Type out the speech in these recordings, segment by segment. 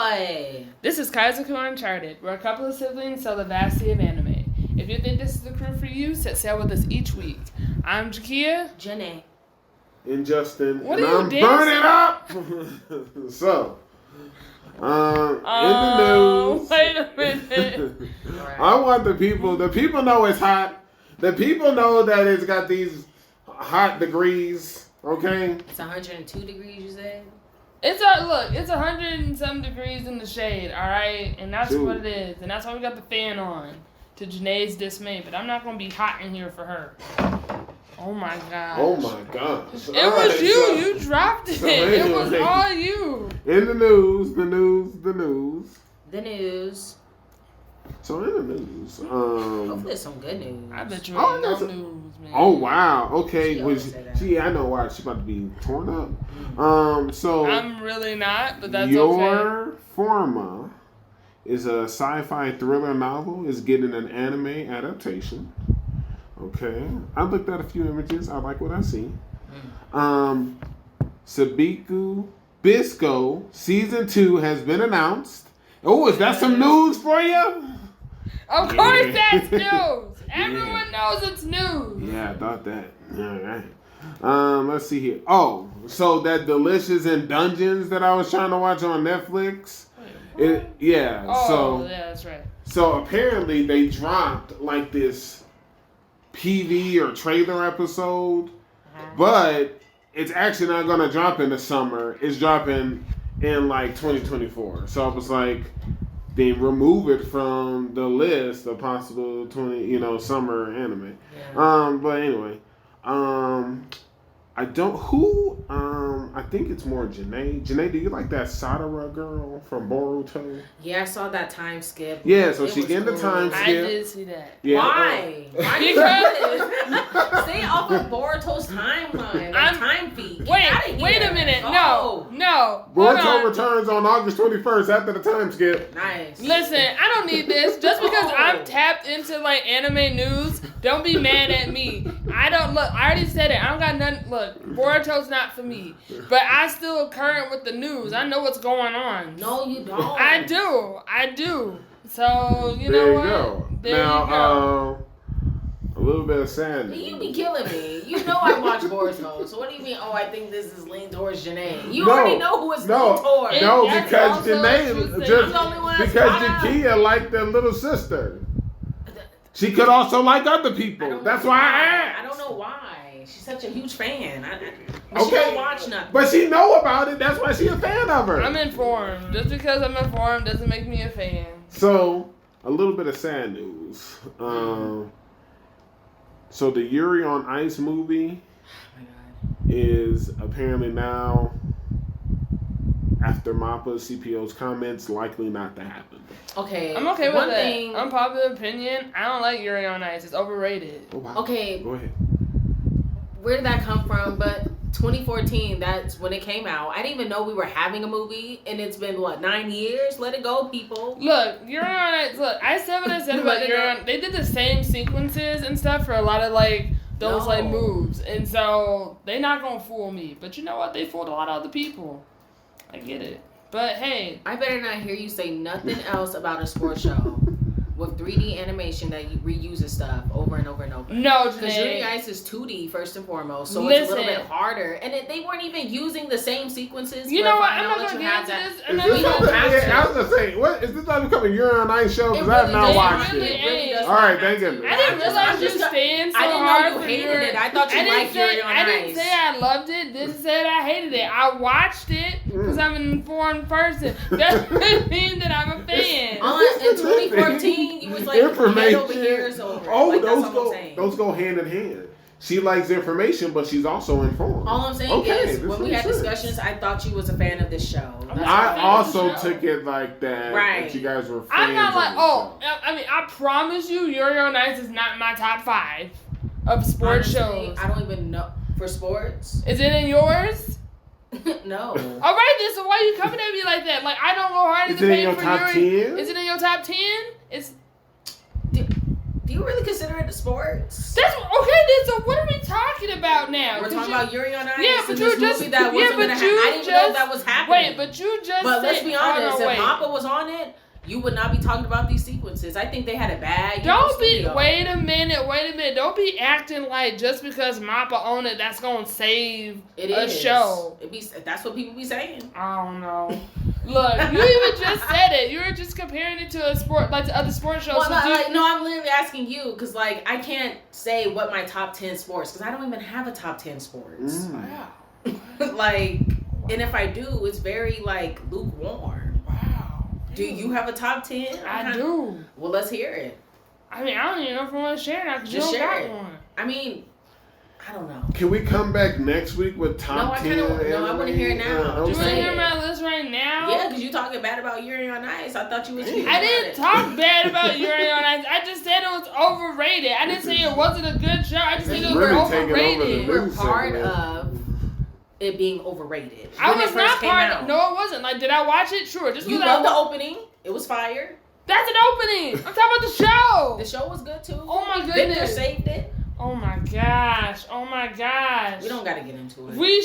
Yayoi! This is Kaizoku Uncharted, where a couple of siblings tell the vastity of anime. If you think this is the crew for you, set sail with us each week. I'm Jakia. Jenae. And Justin. What and are you I'm dancing? burning up! So, in the news. Wait a minute. I want the people know it's hot. The people know that it's got these hot degrees, okay? It's 102 degrees, you said? It's 100 and some degrees in the shade, alright? And that's what it is. And that's why we got the fan on. To Jenae's dismay. But I'm not going to be hot in here for her. Oh my gosh. Oh my gosh. It was you. You dropped it. It was all you. In the news. The news. So in the news, hopefully there's some good news. I bet you ain't no news, man. Oh wow, okay. I know why she's about to be torn up. So I'm really not, but that's Your Forma is a sci-fi thriller novel. Is getting an anime adaptation. Okay, I looked at a few images. I like what I see. Sabiku Bisco season 2 has been announced. Oh, is that some news for you? Of course that's news. Everyone knows it's news. Yeah, I thought that. All right. Let's see here. Oh, so that Delicious in Dungeons that I was trying to watch on Netflix. Yeah, that's right. So apparently they dropped like this PV or trailer episode, but it's actually not going to drop in the summer. It's dropping in like 2024. So I was like, they remove it from the list of possible summer anime. Yeah. But anyway, I think it's more Jenae. Jenae, do you like that Sadara girl from Boruto? Yeah, I saw that time skip. Yeah, so she getting the time skip. I did see that. Yeah, Why? Why do you this? Stay off of Boruto's timeline. Time feed. Wait a minute. No. Boruto returns on August 21st after the time skip. Nice. Listen, I don't need this. Just because I'm tapped into like anime news, don't be mad at me. I already said it. I don't got nothing. Look, Boruto's not for me. But I still current with the news. I know what's going on. No, you don't. I do. So, you know what? Go. There you go. A little bit of sadness. You be killing me. You know I watch Boruto. So what do you mean, I think this is lean towards Jenae? You already know who it's lean towards. No, because Jenae, because Jakia liked their little sister. She could also like other people. That's why I asked. I don't know why. She's such a huge fan. She don't watch nothing. But she know about it. That's why she's a fan of her. I'm informed. Just because I'm informed doesn't make me a fan. So, a little bit of sad news. So the Yuri on Ice movie is apparently now, after MAPPA's CPO's comments, likely not to happen. Okay. I'm okay with that. Unpopular opinion, I don't like Yuri on Ice. It's overrated. Oh, wow. Okay. Go ahead. Where did that come from? But 2014, that's when it came out. I didn't even know we were having a movie, and it's been, 9 years? Let it go, people. Look, Yuri on Ice, I said what I said about Yuri on Ice. They did the same sequences and stuff for a lot of, those, moves. And so, they not gonna fool me. But you know what? They fooled a lot of other people. I get it. But, hey. I better not hear you say nothing else about a sports show with 3D animation that reuses stuff over and over and over. No, because Yuri Ice is 2D first and foremost, so it's a little bit harder. And they weren't even using the same sequences. You know what? I'm not going to get into this. I was going to say, what is this not becoming Yuri on Ice show? Because I have not watched it. All right, thank you. I didn't realize you stand so hard. I didn't know you hated it. I thought you liked Yuri on Ice. I didn't say I loved it. Didn't say that I hated it. I watched it because I'm an informed person. That doesn't mean that I'm a fan. In 2014. You was like, head over ears over. Those go hand in hand. She likes information, but she's also informed. All I'm saying is, when we had discussions, I thought you was a fan of this show. I also took it like that. Right. That you guys were fans. I'm not I promise you, Yuri on Ice is not my top 5 of sports shows. I don't even know. For sports? Is it in yours? No. All right, then. So why are you coming at me like that? I don't go hard in the paint for Yuri. Is it in your top 10? Do you really consider it a sport? That's okay. Then so what are we talking about now? We're talking about Yuri on Ice. Yeah, but you just movie that wasn't gonna happen. I didn't even know that was happening. Wait, but you just. But let's be honest. If Mappa was on it, you would not be talking about these sequences. I think they had it bad. Wait a minute. Don't be acting like just because Mappa owned it, that's gonna save a show. That's what people be saying. I don't know. Look, you even just said it. You were just comparing it to a sport, like to other sports shows. Well, no, I'm literally asking you because, like, I can't say what my top 10 sports because I don't even have a top 10 sports. Wow. Like, and if I do, it's very like lukewarm. Wow. Do you have a top 10? I do. Well, let's hear it. I mean, I don't even know if I want to share it because you don't got one. I mean, I don't know. Can we come back next week with top 10? I want to hear it now. You want to hear my list right now? Yeah, because you talking bad about Yuri on Ice. I thought you was. I didn't talk bad about Yuri on Ice. I just said it was overrated. I didn't say it wasn't a good show. I just said it was overrated. We're part of it being overrated. I was not part of it. No, it wasn't. Like, did I watch it? Sure. Just you loved the opening. It was fire. That's an opening. I'm talking about the show. The show was good too. Oh my goodness. Victor saved it. Oh my gosh. We don't gotta get into it. We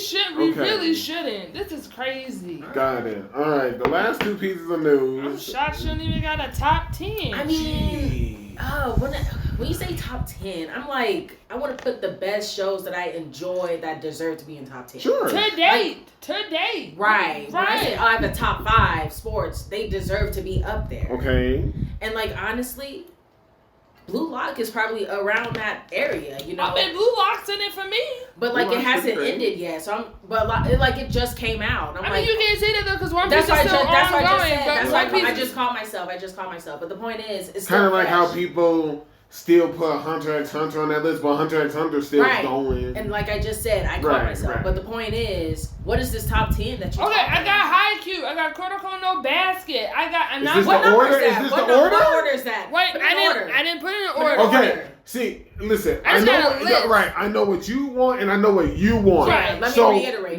really shouldn't. This is crazy. Got it. Alright, the last two pieces of news. I'm shocked you don't even got a top 10. I mean, when you say top 10, I'm like, I want to put the best shows that I enjoy that deserve to be in top 10. Sure. To date. Right. When I say I have a top 5 sports, they deserve to be up there. Okay. And like, honestly, Blue Lock is probably around that area, you know. I mean, Blue Lock's in it for me. But like, it hasn't ended yet, so it just came out. I mean, you can't say that though, because One Piece is still ongoing. That's why I just caught myself. But the point is, it's kind of like how people still put Hunter x Hunter on that list, but Hunter x Hunter still going. And like I just said, I caught myself. But the point is, what is this top 10 that you? Okay, I got Haikyuu. I got Kuroko no Basket. I got. Is this the order? Is this the order? What order is that? Wait, I didn't put it in order. Okay. See, listen. I know what you want, and I know what you want. Right. Let me reiterate.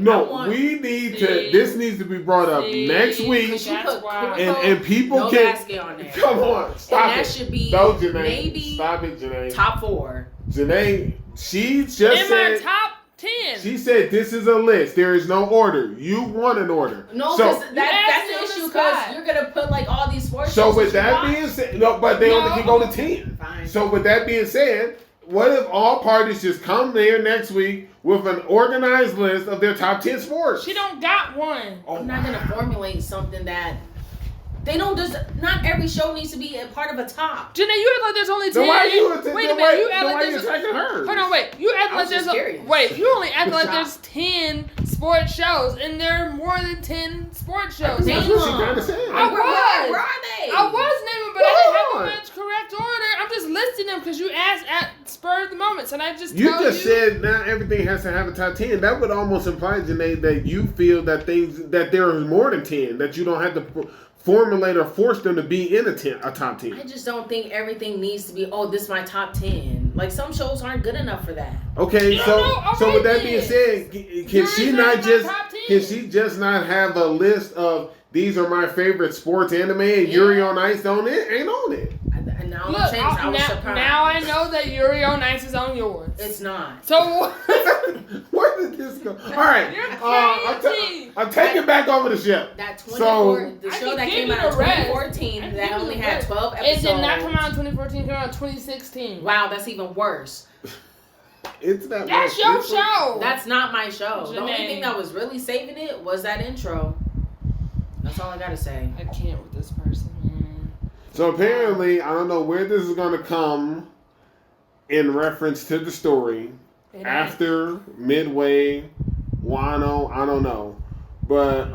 We need to. This needs to be brought up next week, and people can. Basket on there. Come on, stop and it. That should be maybe stop it, Jenae. Top 4. Jenae, she just said in my top 10. She said this is a list. There is no order. You want an order. No, because that's the issue. Because you're gonna put like all these sports. So with that being said, but they only can go to 10. Fine. So with that being said, what if all parties just come there next week with an organized list of their top 10 sports? She don't got one. I'm not gonna formulate something that. They don't just. Not every show needs to be a part of a top. Jenae, you act like there's only 10. Wait a minute, you act like there's. Hold on, wait. You act like there's. You only act like there's 10 sports shows, and there are more than 10 sports shows. That's what she kind of said. Where are they? I was naming, but I didn't have a much correct order. I'm just listing them because you asked at spur of the moment, and I just. You just said not everything has to have a top 10. That would almost imply, Jenae, that you feel that there are more than 10, that you don't have to formulate or force them to be in a top 10. I just don't think everything needs to be, this is my top 10. Like, some shows aren't good enough for that. Okay, so with that being said, can she just not have a list of these are my favorite sports anime and Yuri on Ice ain't on it? And now I was surprised. Now I know that Yuri on Ice is on yours. It's not. So where did this go? All right, you're crazy. I'm taking back over the ship. That 24, the show that came out in 2014 that only had 12 episodes. It did not come out in 2014. It came out in 2016. Wow, that's even worse. That's your show. That's not my show. The only thing that was really saving it was that intro. That's all I gotta say. I can't with this person, man. So apparently, I don't know where this is gonna come in reference to the story. After, midway, Wano, I don't know. But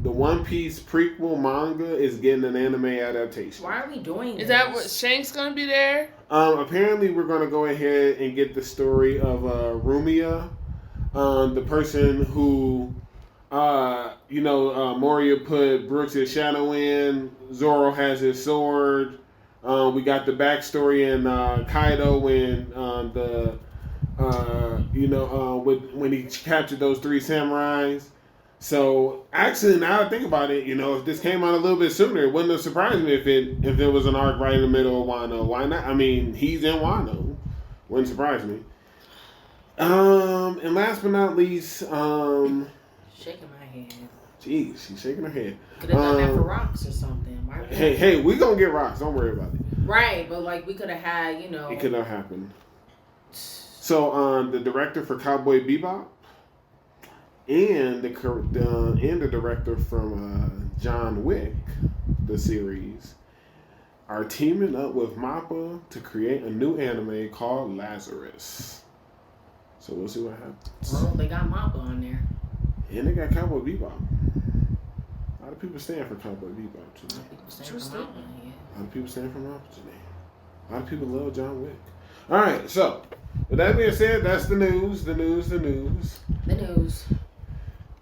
the One Piece prequel manga is getting an anime adaptation. Why are we doing this? Is that what Shank's gonna be there? Apparently, we're gonna go ahead and get the story of Rumia, the person who, Moria put Brooks' shadow in. Zoro has his sword. We got the backstory in Kaido when when he captured those 3 samurais. So actually, now that I think about it, if this came out a little bit sooner, it wouldn't have surprised me if it was an arc right in the middle of Wano. Why not? I mean, he's in Wano. Wouldn't surprise me. And last but not least, Shaking my head. Jeez, she's shaking her head. Could have done that for rocks or something. Right? Hey, we gonna get rocks. Don't worry about it. Right, but like we could have had, It could have happened. So, the director for Cowboy Bebop and the director from John Wick, the series, are teaming up with MAPPA to create a new anime called Lazarus. So we'll see what happens. Well, they got Mappa on there. And they got Cowboy Bebop. A lot of people stand for Cowboy Bebop today. A lot of people stand for MAPPA today. A lot of people love John Wick. All right, so with that being said, that's the news. The news.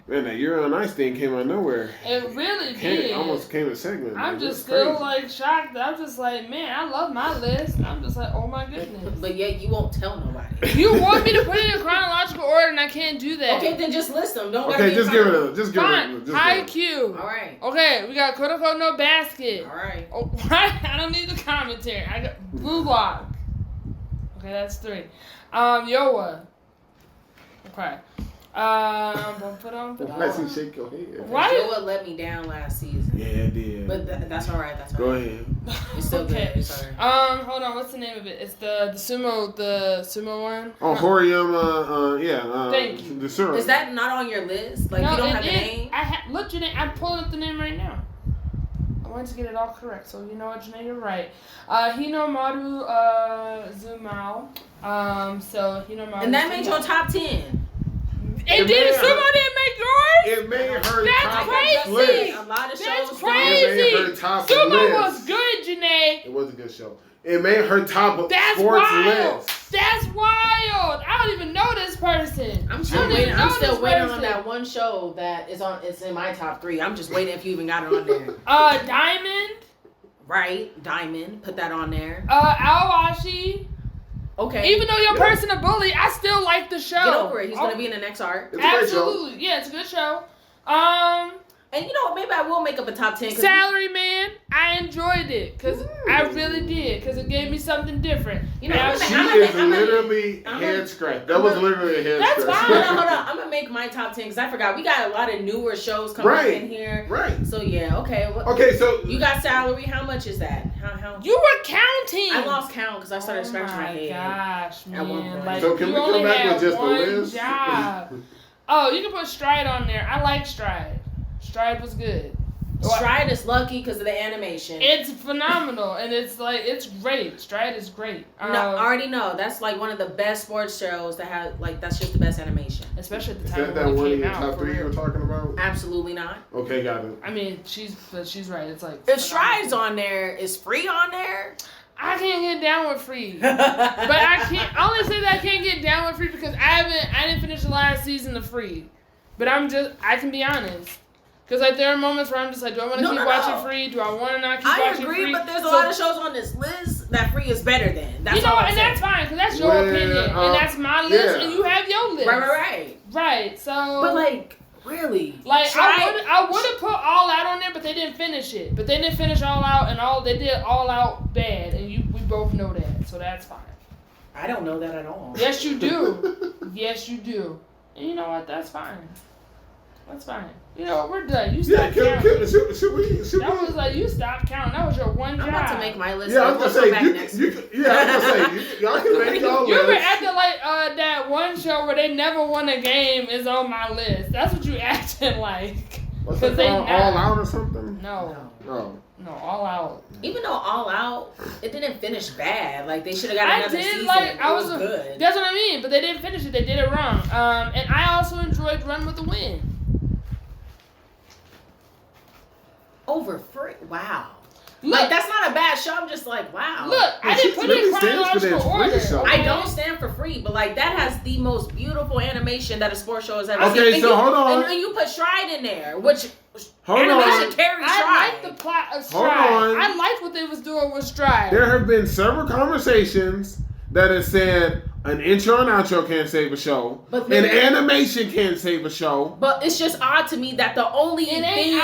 Man, that You're on Ice thing came out of nowhere. It really did. Almost came a segment. I'm man. just still like shocked. I'm just like, man, I love my list. I'm just like, oh my goodness. But yet you won't tell nobody. You want me to put it in chronological order, and I can't do that. Okay, then just list them. Don't. Okay, just give it a. Just give Fine. it a. High Q. All right. Okay, we got Kodako no basket. All right. Oh, right. I don't need the commentary. I got Blue Lock. Okay, that's 3. Yoa. Okay. Why does he shake your head? Why? Yoa let me down last season. Yeah, it did. But that's all right. That's all Go right. ahead. It's still Okay. good. It's all right. Hold on. What's the name of it? It's the sumo one. Oh, Horiyama. Yeah. Thank you. The syrup. Is that not on your list? Like No, you don't it have the is. name? Look, Jenae, I'm pulling up the name right now. I wanted to get it all correct, so you know what, Jenae, you're right. Hinomaru Zumao. So Hinomaru. And that made your top 10. It did. Sumo didn't make yours. It made her That's top crazy. list. A lot of That's shows. crazy. It made her top Sumo list. was good, Jenae. It was a good show. It made her top That's sports wild. list. That's wild. I don't even know this person. I'm I still don't waiting. even I'm know still this waiting person. on that one show that is on. It's in my top 3. I'm just waiting if you even got it on there. Diamond. Right, Diamond. Put that on there. Awashi. Okay. Even though your person a bully, I still like the show. Get over it. He's gonna be in the next arc. It's a great show. Absolutely. Yeah, it's a good show. And you know what? Maybe I will make up a top 10. Salary Man, I enjoyed it because I really did because it gave me something different. You know, Now, I'm She gonna- is I'm gonna- literally head scratch. That was literally a head That's scratch. fine. Hold on. I'm gonna make my top 10 because I forgot we got a lot of newer shows coming up in here. Right. So yeah, okay. Okay, so You got salary. How much is that? How? you were counting. I lost count because I started scratching my head. Gosh, At one man. point. Like, So can you we come only back had with just a one list? job. Oh, you can put Stride on there. I like Stride. Stride was good. Stride is lucky because of the animation. It's phenomenal, and it's great. Stride is great. No, I already know. That's like one of the best sports shows that have that's just the best animation. Especially at the is time that when one it of came your out. top For 3 you were real. talking about? Absolutely not. Okay, got it. I mean, she's right. It's like If Stride's on there, is Free on there? I can't get down with Free, but I can't. I only say that I can't get down with Free because I didn't finish the last season of Free, but I can be honest. Because there are moments where I'm just like, do I want to keep watching Free? Do I want to not keep watching Free? I agree, but there's a lot of shows on this list that Free is better than. That's all I'm saying. that's fine, because that's your opinion, and that's my list, and you have your list. Right. So, but really, I would have put All Out on there, but they didn't finish it. But they didn't finish All Out, and they did All Out bad, and we both know that, so that's fine. I don't know that at all. Yes, you do. Yes, you do. And you know what? That's fine. That's fine. You know what? We're done. You stopped counting. Should we? That was like, you stopped counting. That was your one job. I'm about to make my list. Yeah, I was gonna say, next week. y'all can make y'all You list. were acting like that one show where they never won a game is on my list. That's what you acting like. What's that called? All Out or something? No, All Out. Even though All Out, it didn't finish bad. Like, they should have got another season. I was good. That's what I mean, but they didn't finish it. They did it wrong. And I also enjoyed Run with the Wind. Over Free. Wow. Look, like, that's not a bad show. I'm just like, wow. Look, I didn't put it in chronological order. I don't stand for Free, but like that has the most beautiful animation that a sports show has ever seen. Okay, so hold on. And then you put Stride in there, which Hold animation on. carries Stride. I like the plot of Stride. Hold on. I liked what they was doing with Stride. There have been several conversations that have said An intro and outro can't save a show. But an animation can't save a show. But it's just odd to me that the only thing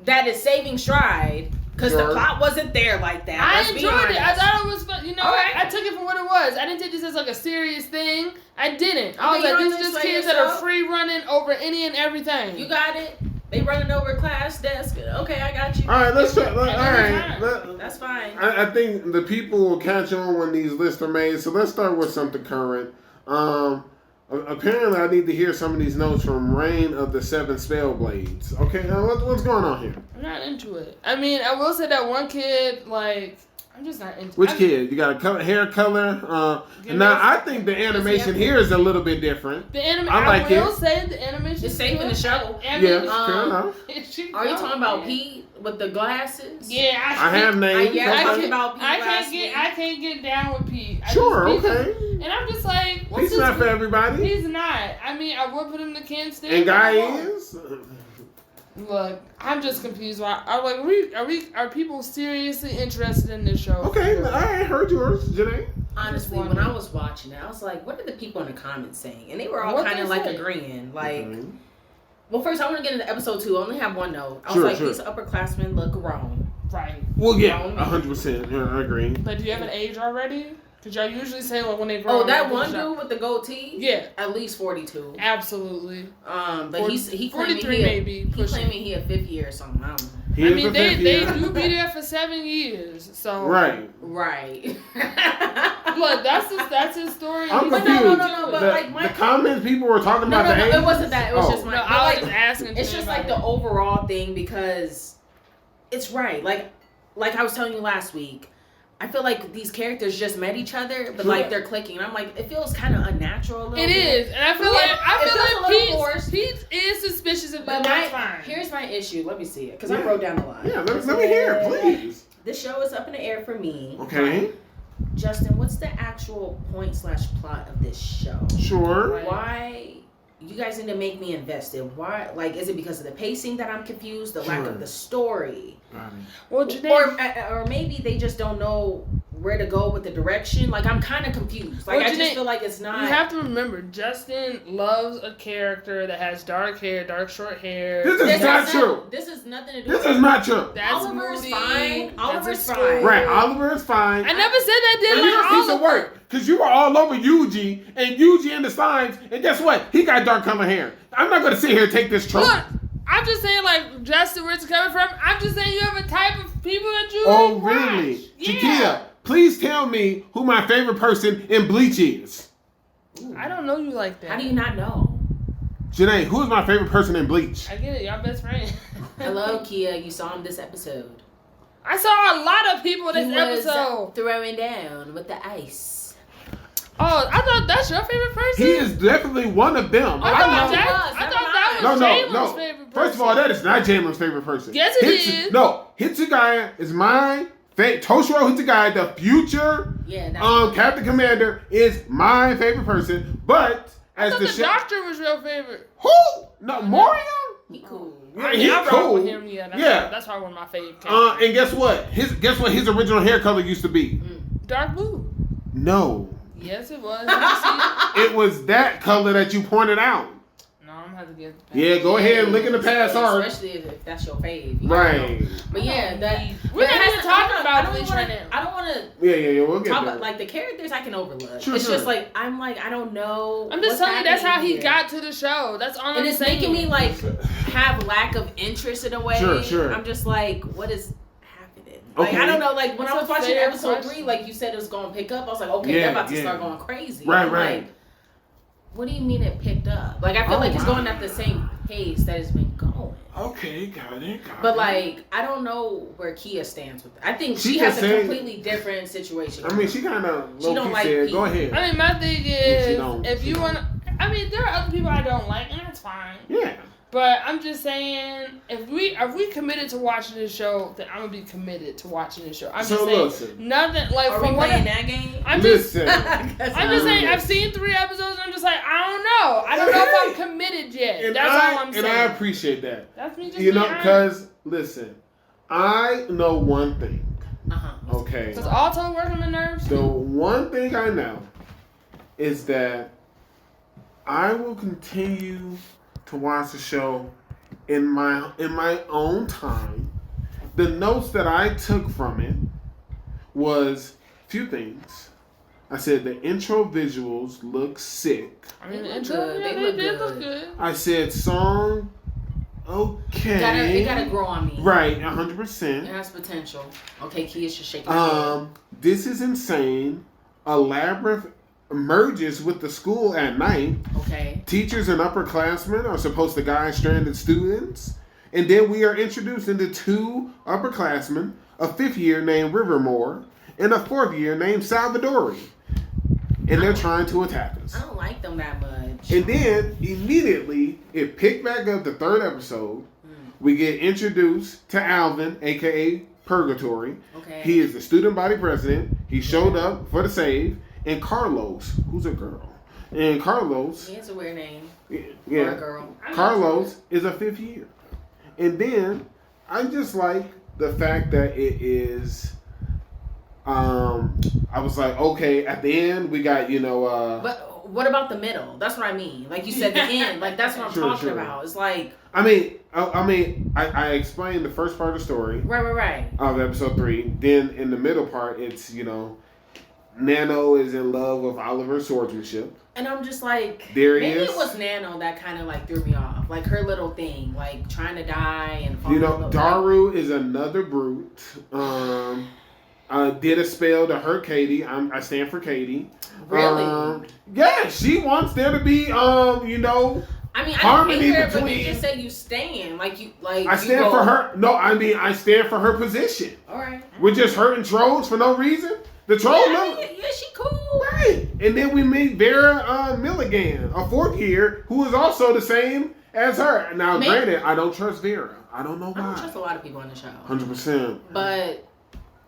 that is saving Stride, because the plot wasn't there like that. I enjoyed it. I thought it was fun. You know, I took it for what it was. I didn't take this as like a serious thing. I didn't. I was like, these are just kids that are free running over any and everything. You got it. They running over class desk. Okay, I got you. All right, let's try. All right, that's fine. I think the people will catch on when these lists are made. So let's start with something current. Apparently, I need to hear some of these notes from Reign of the Seven Spellblades. Okay, what's going on here? I'm not into it. I mean, I will say that one kid, like, I'm just not into it. Which kid? You got a hair color? Now, I think the animation here is a little bit different. I will say the animation is saving the show. Fair enough. Are you talking about Pete with the glasses? Yeah, I have names. I can't get down with Pete. Okay. And I'm just like, Pete's not for everybody. He's not. I mean, I would put him to Ken Stan. And Guy is. Look, I'm just confused. I'm like, are people seriously interested in this show? Okay, I heard yours, Jenae. Honestly, when I was watching it, I was like, what are the people in the comments saying? And they were all kind of like agreeing. Like, well, first, I want to get into episode 2. I only have one note. I was like, these upperclassmen look grown. Right. Well, yeah, 100%. Yeah, I agree. But do you have an age already? Because y'all usually say like when they grow. Oh, that one dude with the goatee? Yeah. At least 42. Absolutely. But he 43 maybe. He claiming he a 5th year or something. I don't know. I mean, they do be there for 7 years, so right. Look, that's his story. I'm confused. No. But the comments people were talking about the age. It wasn't that. It was just my. No, I was just asking. It's just like the overall thing because it's right. Like I was telling you last week. I feel like these characters just met each other, but like they're clicking. I'm like, it feels kind of unnatural a little bit. It is, and I feel like Pete is suspicious of it. But that's fine. Here's my issue. Let me see it because I wrote down a lot. Yeah, let me hear it, please. This show is up in the air for me. Okay. Justin, what's the actual point/plot of this show? Sure. Why? You guys need to make me invested. Why? Like, is it because of the pacing that I'm confused? The lack of the story? Well, Jenae, or maybe they just don't know where to go with the direction. Like, I'm kind of confused. Like, I just feel like it's not. You have to remember, Justin loves a character that has dark hair, dark short hair. This is not true. This is nothing to do. This is not true. Oliver's fine. Oliver's fine. Right, Oliver's fine. I never said that. Didn't like Oliver. Piece of work. Because you were all over Yuji, and Yuji in the signs, and guess what? He got dark color hair. I'm not going to sit here and take this trope. Look, I'm just saying, like, Justin, where's it coming from? I'm just saying you have a type of people that you really? watch. Yeah. Jakia, please tell me who my favorite person in Bleach is. Ooh. I don't know you like that. How do you not know? Jenae, who is my favorite person in Bleach? I get it. Y'all best friends. Hello, Kia. You saw him this episode. I saw a lot of people this episode. Throwing down with the ice. Oh, I thought that's your favorite person? He is definitely one of them. I thought that was Jalen's favorite person. First of all, that is not Jalen's favorite person. Yes, it is. No, Hitsugaya is mine. Toshiro Hitsugaya, the future Captain Commander, is my favorite person. But as the Doctor was your favorite. Who? No, Moria? He cool. Yeah, he's cool. With him, that's probably one of my favorite characters. And guess what? His original hair color used to be? Dark blue. No. Yes, it was. It was that color that you pointed out. No, I'm gonna have to get the past. Yeah, go ahead and look in the past art. Especially if that's your fave. Right. But yeah, we're not even talking about Bleach right now. I don't want to. Yeah. We'll get talk there. about like the characters I can overlook. Sure, it's just like I don't know. I'm just telling you that's how he got to the show. That's all I'm saying. And it's making me like have lack of interest in a way. Sure. I'm just like, what is happening? Like I don't know. Like when I was watching episode 3, like you said it was gonna pick up. I was like, okay, they're about to start going crazy. Right. Like, what do you mean it picked up? Like I feel like it's going at the same pace that it's been going. Okay, got it. But like I don't know where Kia stands with it. I think she has a completely different situation. I mean, she kind of she don't like said, go ahead. I mean, my thing is, if you want, I mean, there are other people I don't like, and that's fine. Yeah. But I'm just saying, if we committed to watching this show, then I'm gonna be committed to watching this show. I'm just saying, nothing like. Are we playing that game? I'm just saying. I've seen 3 episodes, and I'm just like, I don't know. I don't know if I'm committed yet. And that's all I'm saying. And I appreciate that. That's me just. Because listen, I know one thing. Okay. Okay. Does Alto work on the nerves? The one thing I know is that I will continue to watch the show in my own time. The notes that I took from it was a few things. I said the intro visuals look sick. I mean, They did look good. I said song, okay. It gotta grow on me. Right, It 100%. has potential. Okay, Kia's just shaking her head. This is insane. A labyrinth merges with the school at night. Okay. Teachers and upperclassmen are supposed to guide stranded students. And then we are introduced into 2 upperclassmen, a 5th year named Rivermore, and a 4th year named Salvadori. And they're trying to attack us. I don't like them that much. And then, immediately, it picked back up the 3rd episode. We get introduced to Alvin, a.k.a. Purgatory. Okay. He is the student body president. He showed up for the save. And Carlos, who's a girl. And Carlos... He has a weird name. Yeah. For a girl. Carlos is a 5th year. And then, I just like the fact that it is... I was like, okay, at the end, we got, But what about the middle? That's what I mean. Like you said, the end. Like, that's what I'm talking about. It's like... I explained the first part of the story. Right. Of episode 3. Then, in the middle part, it's, Nanao is in love with Oliver's swordsmanship. And I'm just like, maybe it was Nanao that kind of like threw me off. Like her little thing, like trying to die and fall Daru is another brute. Did a spell to hurt Katie. I stand for Katie. Really? Yeah, she wants there to be, I mean, I harmony hate her, between. but you just say you stand. I stand for her. No, I stand for her position. All right. We're just hurting trolls for no reason. The troll, yeah, she cool. Right. And then we meet Vera Milligan, a 4th year, who is also the same as her. Now, granted, I don't trust Vera. I don't know why. I don't trust a lot of people on the show. 100%. But...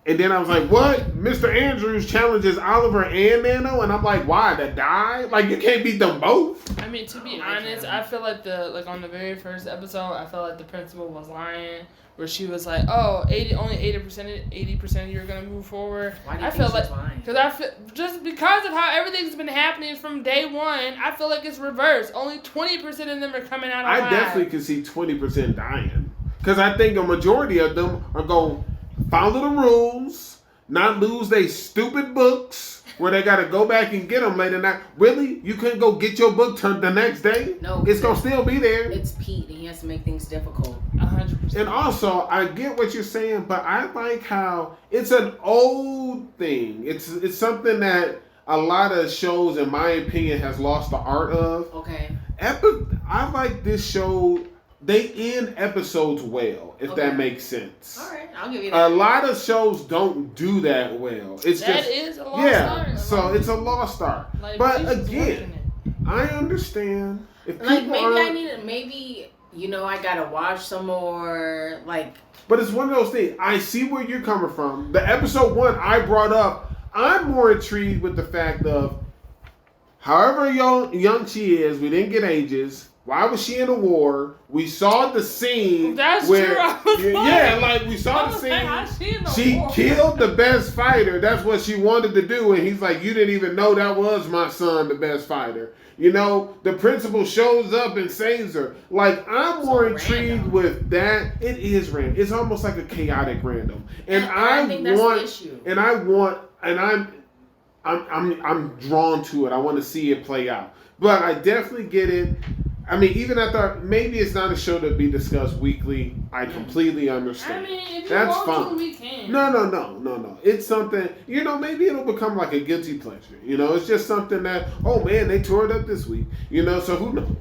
And then I was like, what? Mr. Andrews challenges Oliver and Nanao? And I'm like, why? To die? Like, you can't beat them both? I mean, to be honest, I feel like on the very first episode, I felt like the principal was lying. Where she was like, "Oh, only 80% of you are gonna move forward." Why do you think she's lying? Because of how everything's been happening from day one, I feel like it's reversed. Only 20% of them are coming out alive. I definitely can see 20% dying, because I think a majority of them are gonna follow the rules, not lose their stupid books. Where they gotta go back and get them later night. Really? You couldn't go get your book turned the next day? No. It's gonna still be there. It's Pete, and he has to make things difficult. 100%. And also, I get what you're saying, but I like how it's an old thing. It's something that a lot of shows, in my opinion, has lost the art of. Okay. I like this show. They end episodes well, if that makes sense. All right, I'll give you that. A lot of shows don't do that well. It's is a lost art. So it's a lost art. Like, but again, I understand if people maybe I gotta watch some more. But it's one of those things. I see where you're coming from. The episode 1 I brought up, I'm more intrigued with the fact of however young she is, we didn't get ages. Why was she in a war? We saw the scene. That's where, true. We saw the scene. She killed the best fighter. That's what she wanted to do. And he's like, you didn't even know that was my son, the best fighter. The principal shows up and saves her. I'm more intrigued with that. It is random. It's almost like a chaotic random. And I think that's the issue. I'm drawn to it. I want to see it play out. But I definitely get it. I mean, even I thought maybe it's not a show to be discussed weekly. I completely understand. I mean, if you that's want fine. to, we can. No. It's something, maybe it'll become like a guilty pleasure. It's just something that, oh man, they tore it up this week. So who knows?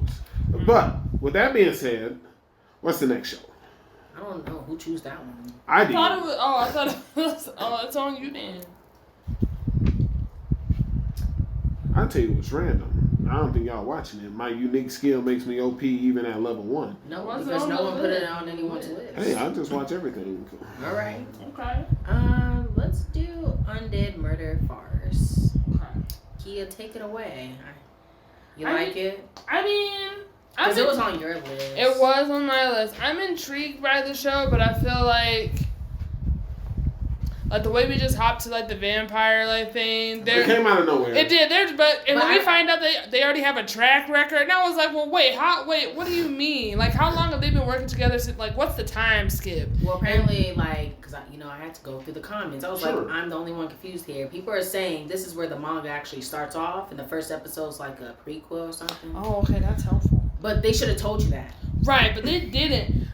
But with that being said, what's the next show? I don't know. Who chose that one? I did. I thought it was, it's on you then. I'll tell you what's random. I don't think y'all watching it. My unique skill makes me OP even at level 1. No, because no one put it on anyone's list. Hey, I just watch everything. All right. Okay. Let's do Undead Murder Farce. Okay. Kia, take it away. You like it? I mean, because it was on your list. It was on my list. I'm intrigued by the show, but I feel like Like the way we just hopped to like the vampire like thing. It came out of nowhere. It did. But when we find out they already have a track record, and I was like, well, wait, what do you mean? Like, how long have they been working together since? Like, what's the time skip? Well, apparently, like, because I had to go through the comments. I was like, I'm the only one confused here. People are saying this is where the manga actually starts off, and the first episode's like a prequel or something. Oh, okay, that's helpful. But they should have told you that. Right, but they didn't.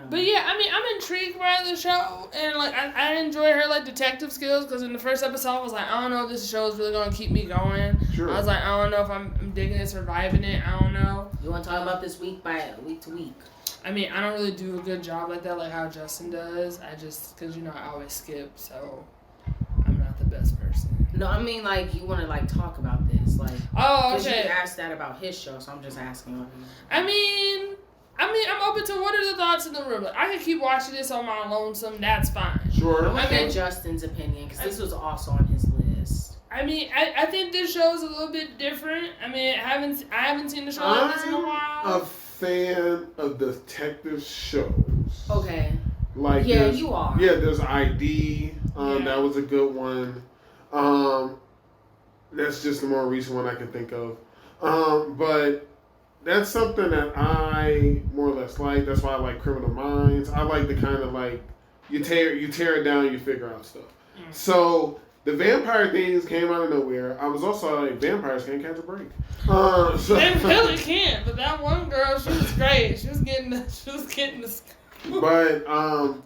But yeah, I mean, I'm intrigued by the show, and like I enjoy her like detective skills because in the first episode I was like, I don't know if this show is really gonna keep me going. Sure. I was like, I don't know if I'm digging it, surviving it. I don't know. You want to talk about this week to week? I mean, I don't really do a good job like that, like how Justin does. Because I always skip, so I'm not the best person. No, I mean like you want to like talk about this, like. Oh, okay. Because you asked that about his show, so I'm just asking. I mean, I'm open to what are the thoughts in the room. Like, I can keep watching this on my lonesome. That's fine. Sure. I want to get Justin's opinion because this was also on his list. I mean, I think this show is a little bit different. I mean, I haven't seen the show like this in a while. I'm a fan of detective shows. Okay. Like you are. Yeah, there's ID. That was a good one. That's just the more recent one I can think of. But that's something that I more or less like. That's why I like Criminal Minds. I like the kind of like you tear it down, you figure out stuff. So the vampire things came out of nowhere. I was also like, vampires can't catch a break. They really can't. But that one girl, she was great. She was getting the scoop. But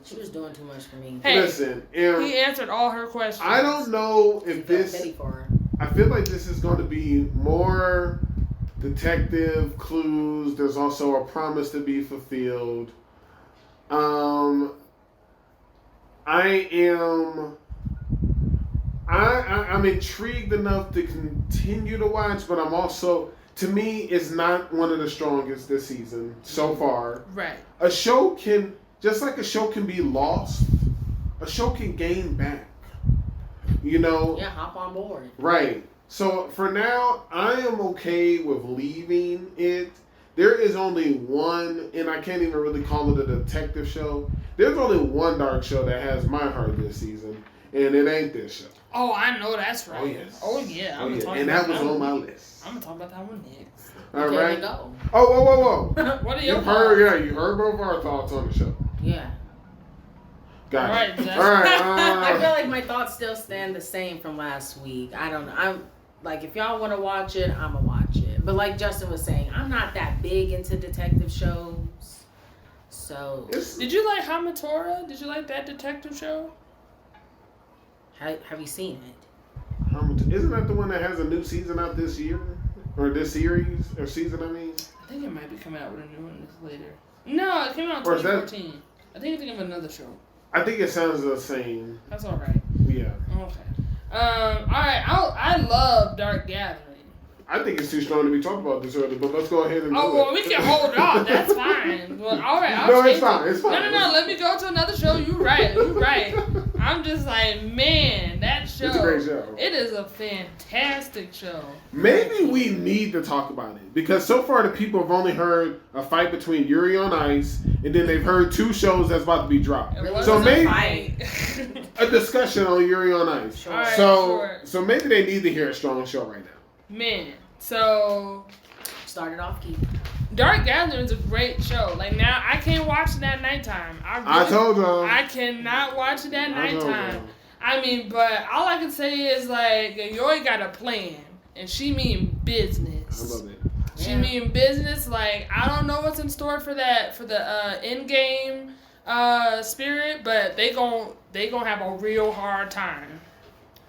she was doing too much for me. Hey, listen, he answered all her questions. I don't know if this. I feel like this is going to be more detective clues. There's also a promise to be fulfilled. I'm intrigued enough to continue to watch, but I'm also, to me, it's not one of the strongest this season so far. Right. A show can, just like a show can be lost, a show can gain back. Yeah, hop on board. Right. So for now, I am okay with leaving it. There is only one, and I can't even really call it a detective show. There's only one dark show that has my heart this season, and it ain't this show. Oh, I know that's right. Oh, yes. Oh, yeah. And that was on my list. I'm going to talk about that one next. All Okay, right. go. Oh, whoa. What are your You heard both our thoughts on the show. Yeah. Got All it. right, All right. I feel like my thoughts still stand the same from last week. I don't know. I'm like, if y'all want to watch it, I'm gonna watch it. But like Justin was saying, I'm not that big into detective shows. So. Did you like Hamatora? Did you like that detective show? Have you seen it? Isn't that the one that has a new season out this year? Or this series? Or season, I mean? I think it might be coming out with a new one this later. No, it came out in 2014. I think you're thinking of another show. I think it sounds the same. That's alright. Yeah. Okay. Alright, I love Dark Gathering. I think it's too strong to be talking about this early, but let's go ahead and do well, it. we can hold off. That's fine. Well, alright, No, it's fine. It's fine. No. Let me go to another show. You right. I'm just like, man, that show. It's a great show. It is a fantastic show. Maybe we need to talk about it because so far the people have only heard a fight between Yuri on Ice, and then they've heard two shows that's about to be dropped. So maybe a discussion on Yuri on Ice. Sure. Right, So maybe they need to hear a strong show right now. Man, so started off key. Dark Gathering is a great show. Like now, I can't watch it at nighttime. I told you. I cannot watch it at nighttime. I mean, but all I can say is like Yayoi got a plan, and she mean business. I love it. She mean business. Like I don't know what's in store for the end game spirit, but they gon' have a real hard time.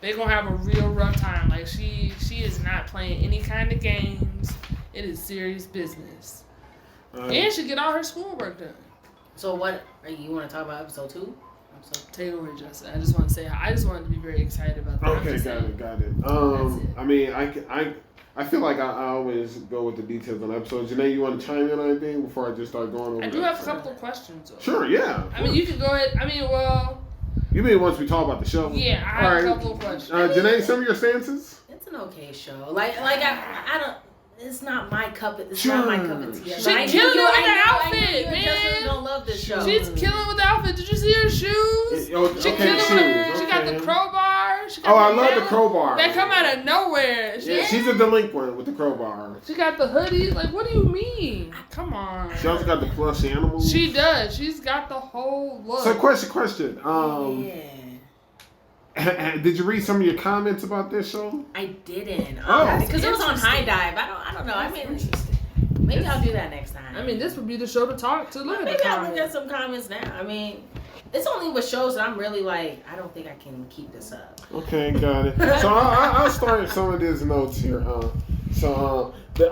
They gonna have a real rough time. Like she is not playing any kind of games. It is serious business. And she get all her schoolwork done. So what you want to talk about episode 2? Take it away, Justin. I just want to say I just wanted to be very excited about that. Okay, got it. I mean, I feel like I always go with the details on episodes. Jenae, you want to chime in on anything before I just start going over? I do have a couple of questions. Though. Sure, yeah. I mean, you can go ahead. I mean, well. You mean once we talk about the show? Yeah, I have a couple of questions. Jenae, some of your stances? It's an okay show. Like I don't. It's not my cup. It's not my cup of tea. She's killing it with the outfit, man. Justin don't love this show. She's killing with the outfit. Did you see her shoes? She killed him. She got the crowbar. She got I love the crowbar. That come out of nowhere. She's a delinquent with the crowbar. She got the hoodie. Like, what do you mean? Come on. She also got the plush animals. She does. She's got the whole look. So question. Did you read some of your comments about this show? I didn't. Because it was on High Dive. I don't know. I mean, maybe I'll do that next time. I mean, this would be the show to look at the comments. Maybe I'll look at some comments now. I mean, it's only with shows that I'm really like, I don't think I can keep this up. Okay, got it. So I'll start some of these notes here.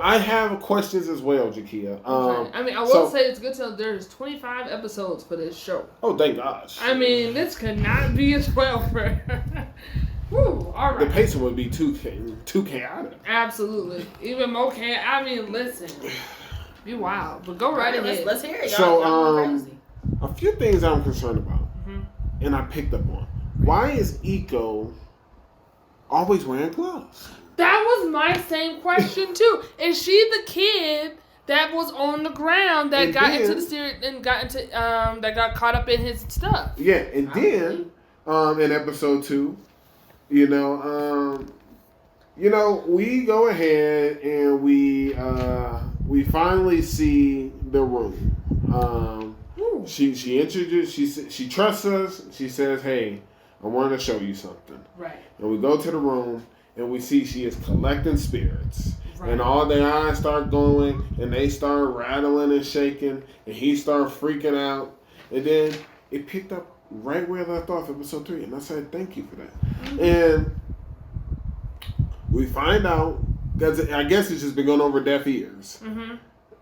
I have questions as well, Jakia. I mean, I will say it's good to know there's 25 episodes for this show. Oh, thank gosh. I mean, this could not be as well for. Woo, all right. The pacing would be too chaotic. Absolutely. Even more chaotic. I mean, listen. Be wild. But go right ahead. Let's hear it, y'all. So, a few things I'm concerned about, and I picked up on. Why is Eiko always wearing gloves? That was my same question too. Is she the kid that was on the ground that got into the series and got into that got caught up in his stuff? Yeah, and then in episode 2, we go ahead and we finally see the room. She introduced. She trusts us. She says, "Hey, I want to show you something." Right. And we go to the room. And we see she is collecting spirits. Right. And all their eyes start going, and they start rattling and shaking, and he started freaking out. And then it picked up right where I left off episode 3, and I said, thank you for that. Mm-hmm. And we find out, because I guess it's just been going over deaf ears. Mm-hmm.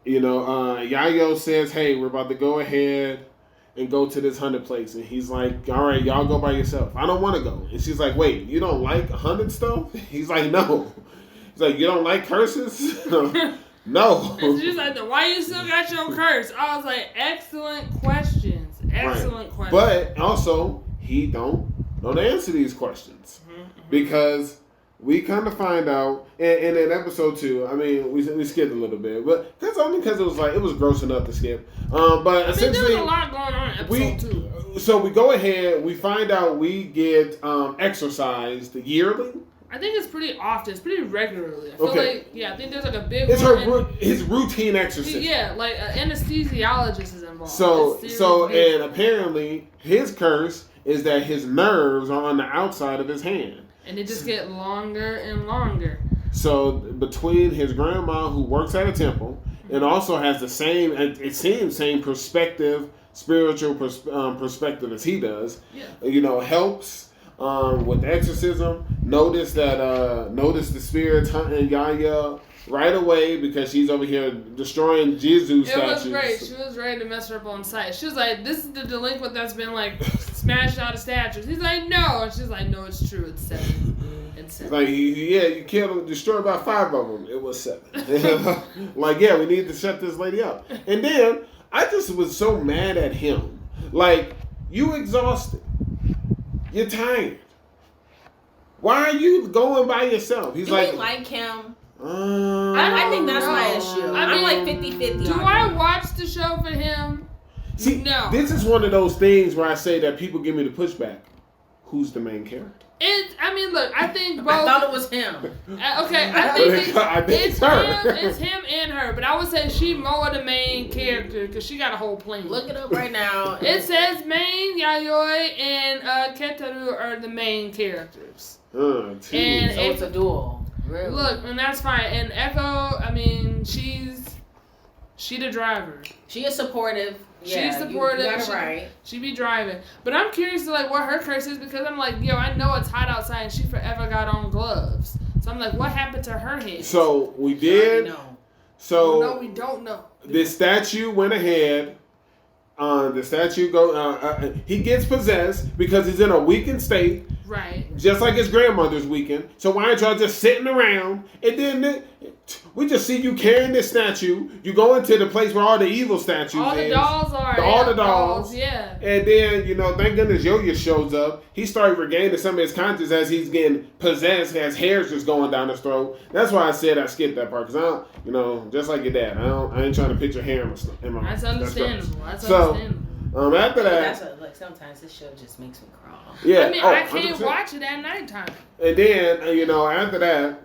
Yayoi says, hey, we're about to go ahead and go to this 100 place. And he's like, all right, y'all go by yourself. I don't want to go. And she's like, wait, you don't like 100 stuff? He's like, no. He's like, you don't like curses? No. And she's like, why you still got your curse? I was like, excellent questions. Excellent questions. But also, he don't answer these questions. Mm-hmm. Because we kind of find out, and in episode 2, I mean, we skipped a little bit, but that's only because it was gross enough to skip. But essentially, there was a lot going on in episode 2. So we go ahead, we find out we get exorcised yearly. I think it's pretty often. It's pretty regularly. I feel like, I think there's like a big it's his routine exorcism. Yeah, like an anesthesiologist is involved. And apparently his curse is that his nerves are on the outside of his hand. And they just get longer and longer. So between his grandma, who works at a temple, and also has the same, it seems, same spiritual perspective as he does, helps with exorcism. Notice the spirits hunting Yaya right away because she's over here destroying Jesus statues. It was great. She was ready to mess her up on sight. She was like, this is the delinquent that's been like smashed out of statues. He's like, no. And she's like, no, it's true. It's 7. It's 7. Like, you killed, destroyed about 5 of them. It was 7. Like, we need to shut this lady up. And then I just was so mad at him. Like, you exhausted. You're tired. Why are you going by yourself? He's Do like, we like him? I think that's my issue. I'm like 50-50. Do I watch the show for him? See, no. This is one of those things where I say that people give me the pushback. Who's the main character? Look, I think both. I thought it was him. Okay, I think it's her. It's him and her, but I would say she more the main character because she got a whole plan. Look it up right now. It says main Yayoi and Ketaru are the main characters. And so it's a duel. Really? Look, and that's fine. And Eiko, she the driver. She is supportive. Yeah, she's supportive. You got it right. She be driving. But I'm curious to what her curse is because I'm like, I know it's hot outside and she forever got on gloves. So I'm like, what happened to her head? So we did. No. So no, we don't know. The statue went ahead. The statue he gets possessed because he's in a weakened state. Right. Just like his grandmother's weakened. So why aren't y'all just sitting around and then we just see you carrying this statue. You go into the place where all the evil statues all the dolls are. All the dolls. Yeah. And then, thank goodness Yo-Yo shows up. He started regaining some of his conscience as he's getting possessed, as hair's just going down his throat. That's why I said I skipped that part. Because I don't, just like your dad, I ain't trying to picture hair in my mouth. That's understandable. That's understandable. After that, that's what, like sometimes this show just makes me crawl. yeah. I mean, I can't watch it at nighttime. And then after that,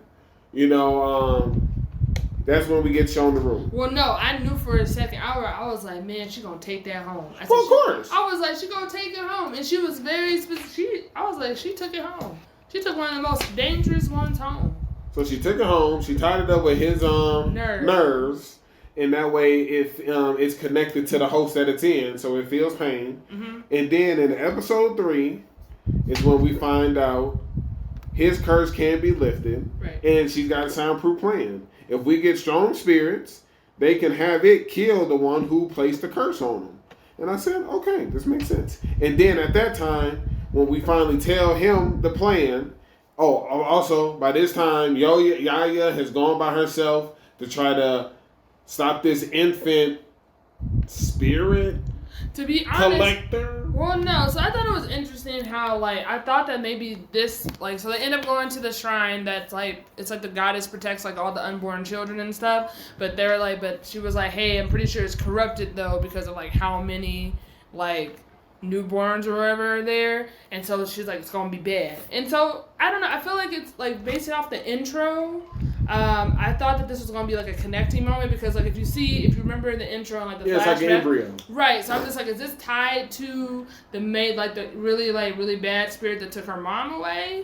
that's when we get shown the room. Well, no, I knew for a second. I was like, man, she gonna take that home. I said, Well, of course. I was like, she gonna take it home, and she was very specific. I was like, she took it home. She took one of the most dangerous ones home. So she took it home. She tied it up with his nerves, and that way it's connected to the host that it's in, so it feels pain. Mm-hmm. And then in episode 3 is when we find out his curse can be lifted, Right. and she's got a soundproof plan. If we get strong spirits, they can have it kill the one who placed the curse on them. And I said, okay, this makes sense. And then at that time, when we finally tell him the plan, also by this time, Yaya has gone by herself to try to stop this infant spirit To be honest, collector. well, no. So I thought it was interesting how, like, I thought that maybe this, like, so they end up going to the shrine that's like, it's like the goddess protects like all the unborn children and stuff. But they're like, but she was like, hey, I'm pretty sure it's corrupted though because of like how many like newborns or whatever are there, and so she's like, it's gonna be bad. And so I don't know. I feel like it's like based off the intro. I thought that this was gonna be like a connecting moment because like if you remember in the intro and like the Yeah, it's like an flashback, embryo. right? So I'm just like, is this tied to the really bad spirit that took her mom away?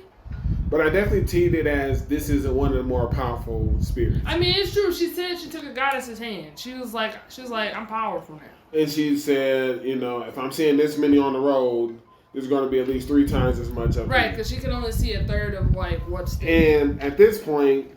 But I definitely teed it as this is one of the more powerful spirits. I mean, it's true. She said she took a goddess's hand. She was like, I'm powerful now. And she said, if I'm seeing this many on the road, there's going to be at least 3 times as much of Right, it. because she can only see a third of like what's there. And at this point,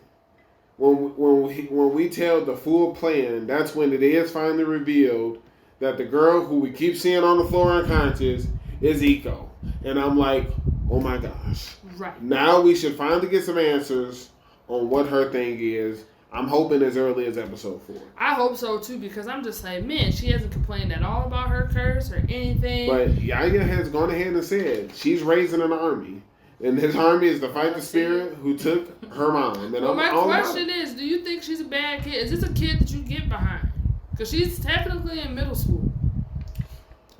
when we tell the full plan, that's when it is finally revealed that the girl who we keep seeing on the floor unconscious is Eiko. And I'm like, oh my gosh. Right. Now we should finally get some answers on what her thing is. I'm hoping as early as episode 4. I hope so too, because I'm just like, man, she hasn't complained at all about her curse or anything. But Yaya has gone ahead and said she's raising an army. And his army is to fight the spirit who took her mom. And well, my question is, do you think she's a bad kid? Is this a kid that you get behind? Because she's technically in middle school.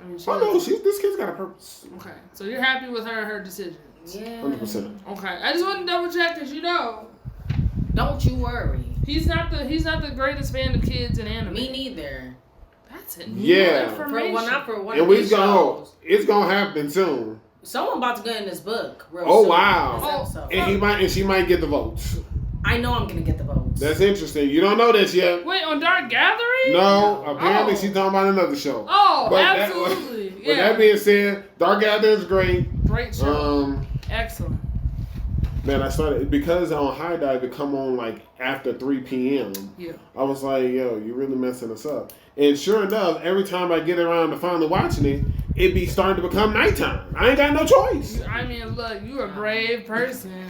I mean, this kid's got a purpose. Okay, so you're happy with her decisions? Yeah. 100%. Okay, I just want to double check because Don't you worry. he's not the greatest fan of kids in anime. Me neither. That's it. Yeah. For one And of these shows. it's gonna happen soon. Someone about to get in this book. Real Oh, soon. wow. This episode. And she might get the votes. I know I'm gonna get the votes. That's interesting. You don't know this yet. Wait, on Dark Gathering? No, apparently Oh. she's talking about another show. Oh, But absolutely. With Yeah. that being said, Dark Gathering is great. Great show. Excellent. Man, I started because on High Dive it come on like after 3 p.m. Yeah. I was like, yo, you really messing us up. And sure enough, every time I get around to finally watching it be starting to become nighttime. I ain't got no choice. I mean, look, you a brave person.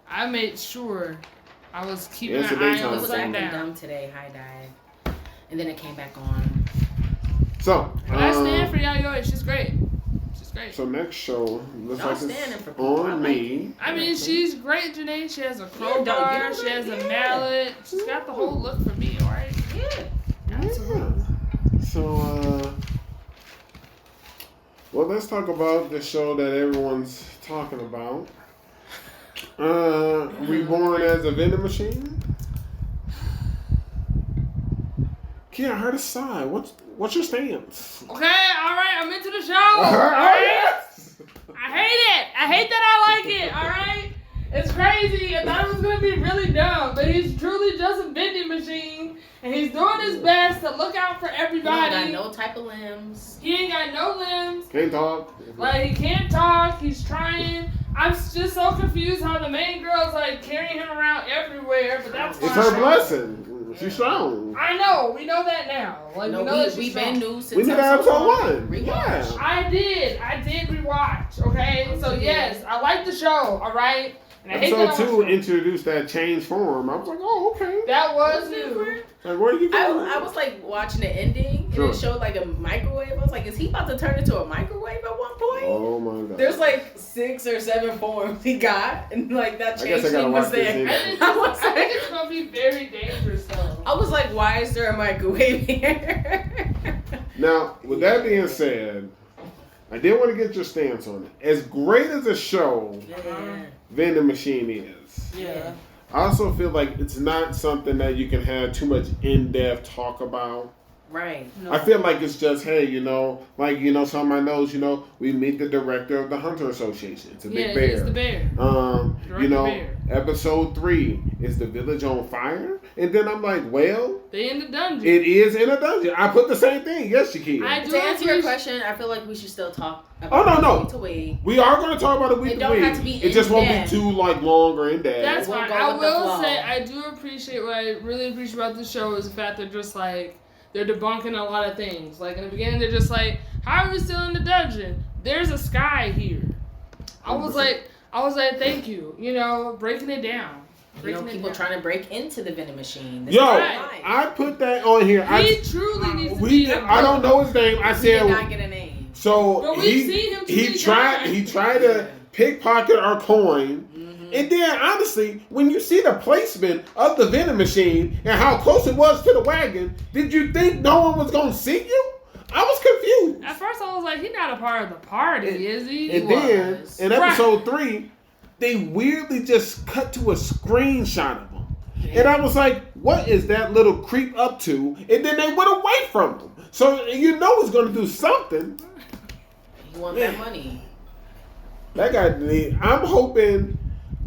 I made sure I was keeping It's a an eye daytime on It the was thing. sun acting down. dumb today, High Dive. And then it came back on. So, But I stand for Yayoi. She's great. She's great. so next show looks Y'all like standing it's for people. I on like me. I mean, she's great, Jenae. She has a Yeah, crowbar. don't She has a yeah. mallet. She's got the whole look for me, alright? Yeah. Absolutely. So, well, let's talk about the show that everyone's talking about. Reborn as a vending machine. Kia, I heard a sigh. What's your stance? Okay, alright, I'm into the show. Alright? I hate it. I hate that I like it, alright? It's crazy. I thought it was going to be really dumb, but he's truly just a vending machine, and he's doing his best to look out for He everybody. don't got no type of limbs. He ain't got no limbs. Can't talk. Like, he can't talk. He's trying. I'm just so confused how the main girl's, like, carrying him around everywhere, but that's It's fine. her blessing. She's strong. I know. We know that now. Like, No, we know that she's we've strong. been new since We did episode 1. Rewatch. Yeah. I did rewatch, okay? So yes, I like the show, alright? And I hate that I Episode 2 watched it. introduced that change form. I was like, oh, okay. That was new. Like, where are you going? I was like watching the ending and Sure. it showed like a microwave. I was like, is he about to turn into a microwave at one point? Oh my god. There's like 6 or 7 forms he got, and like that I guess change I gotta thing was watch this there. again. I think it's gonna be very dangerous though. I was like, why is there a microwave here? Now, with that being said, I did want to get your stance on it. As great as a show Vending Machine is, I also feel like it's not something that you can have too much in-depth talk about. Right. No. I feel like it's just, hey, some of my knows, we meet the director of the Hunter Association. It's a big bear. It's the bear. Bear. Episode 3 is the village on fire, and then I'm like, well, they in the dungeon. It is in a dungeon. I put the same thing. Yes, Jakia. To answer your question, I feel like we should still talk about no. Week to week. We are going to talk about it week to week. Have to be it just won't be too long or in depth. That's fine. I will say I do appreciate what I really appreciate about the show is the fact they're just like they're debunking a lot of things. Like in the beginning, they're just like, "How are we still in the dungeon? There's a sky here." I was like, "Thank you." Breaking it down. People trying to break into the vending machine. I put that on here. He truly needs to be. I don't know his name. I said he did not get a name. So but we've seen him. He tried to pickpocket our coin. And then, honestly, when you see the placement of the vending machine and how close it was to the wagon, did you think no one was going to see you? I was confused. At first, I was like, he's not a part of the party, is he? And then, in episode 3, they weirdly just cut to a screenshot of him. Yeah. And I was like, what is that little creep up to? And then they went away from him. So, he's going to do something. You want that money. That guy, I'm hoping...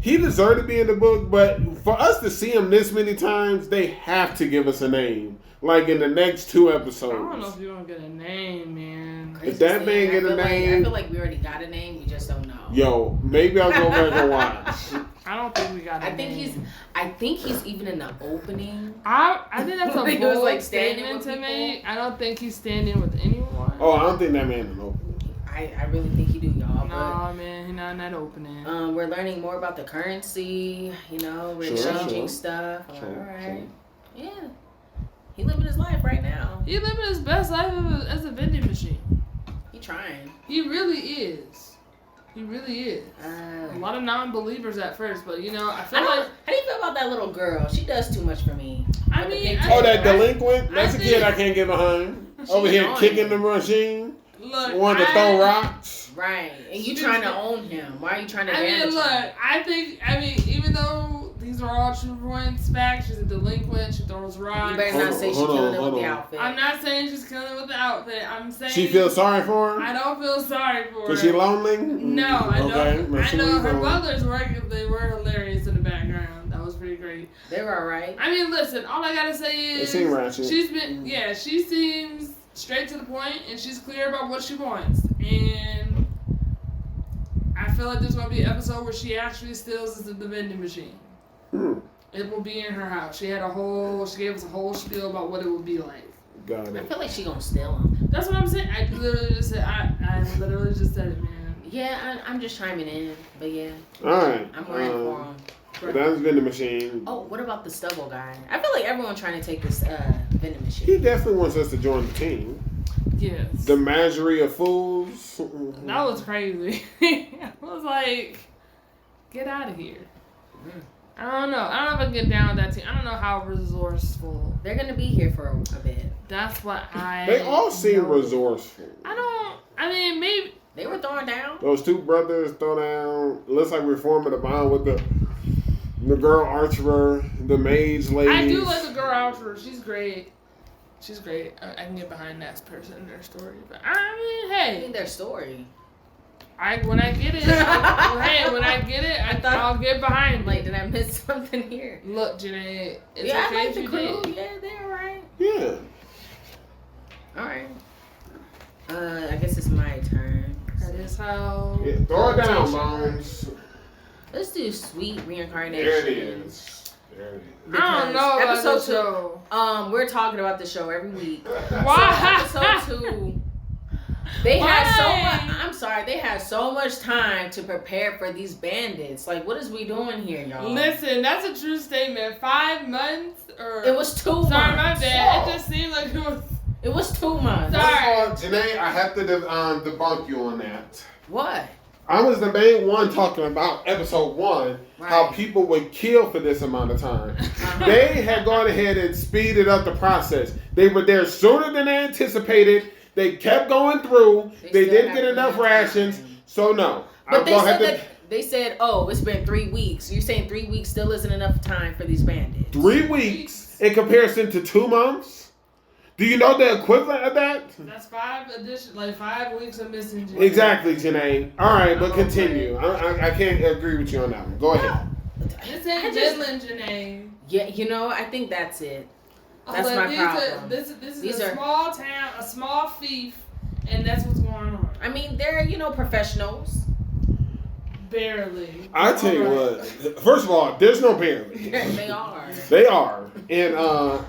He deserved to be in the book, but for us to see him this many times, they have to give us a name. Like in the next 2 episodes. I don't know if you're going to get a name, man. If that man get a name... I feel like we already got a name, we just don't know. Yo, maybe I'll go back and watch. I don't think we got a name. I think he's even in the opening. I think that's a bold statement to people. make. I don't think he's standing with anyone. Oh, I don't think that man in the opening. I really think he do, y'all. No, man, he's not in that opening. We're learning more about the currency. We're exchanging stuff. All right. Yeah. He living his life right now. He living his best life as a vending machine. He trying. He really is. He really is. A lot of non-believers at first, but I feel like... How do you feel about that little girl? She does too much for me. That delinquent? That's a kid I can't get behind. Over here kicking the machine. Look, wanted to throw rocks. Right. And you trying to own him. Why are you trying to damage him? I think, even though these are all true points facts, she's a delinquent, she throws rocks. You better not say she's killing it with the outfit. I'm not saying she's killing it with the outfit. I'm saying... She feels sorry for her? I don't feel sorry for her. Because she lonely? No, I don't. I know her brothers they were hilarious in the background. That was pretty great. They were alright. I mean, listen, all I gotta say is... They seem ratchet. She seems... straight to the point, and she's clear about what she wants. And I feel like there's going to be an episode where she actually steals the vending machine. It will be in her house. She gave us a whole spiel about what it would be like. Got it. I feel like she going to steal them. That's what I'm saying. I literally just said it, man. Yeah, I'm just chiming in, but yeah. All right. I'm ready for him. That's vending machine. Oh, what about the stubble guy? I feel like everyone's trying to take this vending machine. He definitely wants us to join the team. Yes. The Menagerie of Fools. That was crazy. I was like, get out of here. I don't know. I don't know if I can get down with that team. I don't know how resourceful. They're going to be here for a bit. That's what They all seem resourceful. Maybe. They were throwing down. Those 2 brothers throw down. Looks like we're forming a bond with the girl archer, the mage lady. I do like the girl archer. She's great. I can get behind that person and their story. But hey. Their story. When I get it, I'll get behind it. Like, did I miss something here? Look, Jenae, it's I okay like if the you crew. did. Yeah, they're alright. Yeah. Alright. I guess it's my turn. That is how... Yeah, throw it down, Bones. Let's do sweet reincarnation. There it is. I don't know about episode the show. 2. We're talking about the show every week. Why? So episode 2. They had so much time to prepare for these bandits. Like, what is we doing here, y'all? Listen, that's a true statement. 5 months or... It was 2 months. Sorry, my bad. It just seemed like it was... It was 2 months. Sorry. Jenae, I have to debunk you on that. What? I was the main one talking about episode 1, how people would kill for this amount of time. They had gone ahead and speeded up the process. They were there sooner than they anticipated. They kept going through. They still didn't have get enough enough rations. time. So no. But they said, oh, it's been 3 weeks. You're saying 3 weeks still isn't enough time for these bandits? 3 weeks in comparison to 2 months? Do you know the equivalent of that? That's 5 weeks of missing Jenae. Exactly, Jenae. All right, but continue. I can't agree with you on that one. Go ahead. This ain't Midland Jenae. Yeah, I think that's it. That's my problem. This is a small town, a small fief, and that's what's going on. I mean, they're, professionals. Barely. I tell you what. First of all, there's no barely. They are. They are. In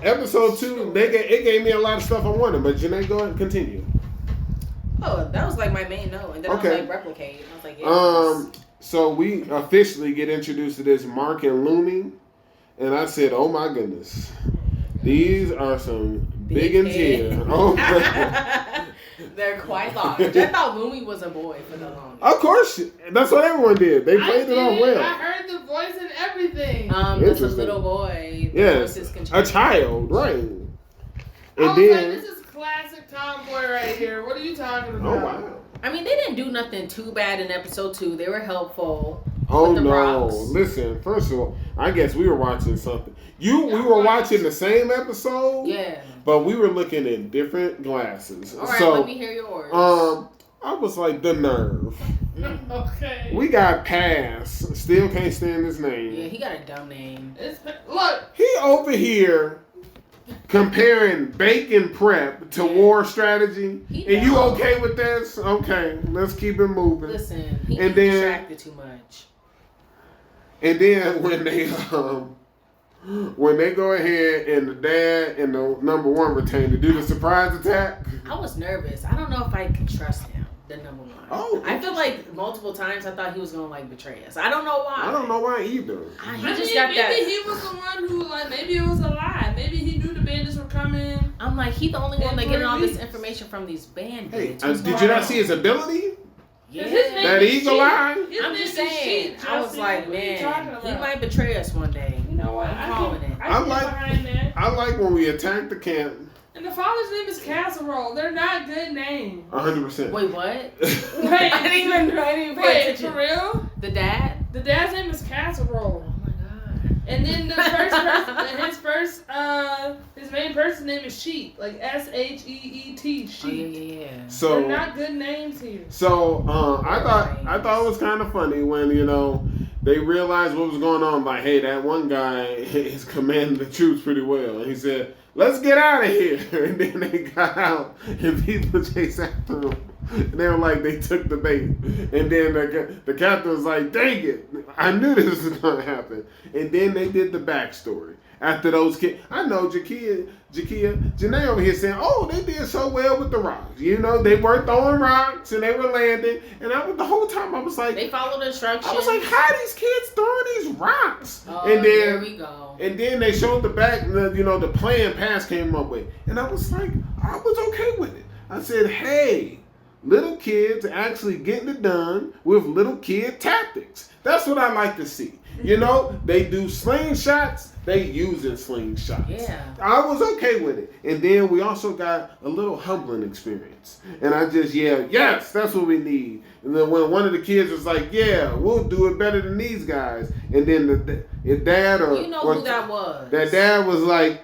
episode 2, it gave me a lot of stuff I wanted. But Jenae, go ahead and continue. Oh, that was like my main note, and then Okay. I was like replicate. I was like, yes. So we officially get introduced to this Mark and Lumi, and I said, "Oh my goodness, these are some big and here." Oh, they're quite large. I thought Lumi was a boy for the longest. of course, that's what everyone did. They played it off well. I heard the voice and everything. That's a little boy. Yes, a child, right? And I was then, like, this is classic tomboy right here. What are you talking about? oh wow. I mean, they didn't do nothing too bad in episode 2. They were helpful. Oh with the no! rocks. Listen, first of all, I guess we were watching something. We were watching the same episode. Yeah. But we were looking in different glasses. All right, so, let me hear yours. I was like, the nerve. Okay. We got Pass. Still can't stand his name. Yeah, he got a dumb name. Look. He over here comparing bacon prep to war strategy. And you okay with this? Okay, let's keep it moving. Listen, he And gets then- distracted too much. And then when they go ahead and the dad and the number 1 retain to do the surprise attack. I was nervous. I don't know if I can trust him, the number 1. Oh, I feel like multiple times I thought he was gonna betray us. I don't know why. I don't know why either. Maybe he was the one who maybe it was a lie. Maybe he knew the bandits were coming. I'm like, he the only one that getting all this weeks. information from these Hey, bandits. did you not see his ability? Yeah. That eagle eye? I'm just saying. I was like, man, he might betray us one day. You know what? I'm calling it. I like when we attack the camp. And the father's name is Casserole. They're not good names. 100%. Wait, what? Wait, I didn't even pay wait, attention. for real? The dad? The dad's name is Casserole. Oh my god. And then the first person, his main person's name is Sheep, like Sheet. Sheep. Oh, yeah. So they're not good names here. So I thought it was kind of funny when they realized what was going on. Like, hey, that one guy is commanding the troops pretty well, and he said, "Let's get out of here." And then they got out, and people chased after them. And they were like, they took the bait. And then the captain was like, "Dang it, I knew this was gonna happen." And then they did the backstory. After those kids, I know Jakia, Jenae over here saying, "Oh, they did so well with the rocks. They were throwing rocks and they were landing." And the whole time I was like, They followed instructions. I was like, "How are these kids throwing these rocks?" Oh, and then there we go. And then they showed the back, the plan Pass came up with, and I was like, I was okay with it. I said, "Hey, little kids actually getting it done with little kid tactics. That's what I like to see." They do slingshots. They using slingshots. Yeah. I was okay with it. And then we also got a little humbling experience. And I just yelled, "Yes, that's what we need." And then when one of the kids was like, "Yeah, we'll do it better than these guys." And then the dad or who that was. That dad was like,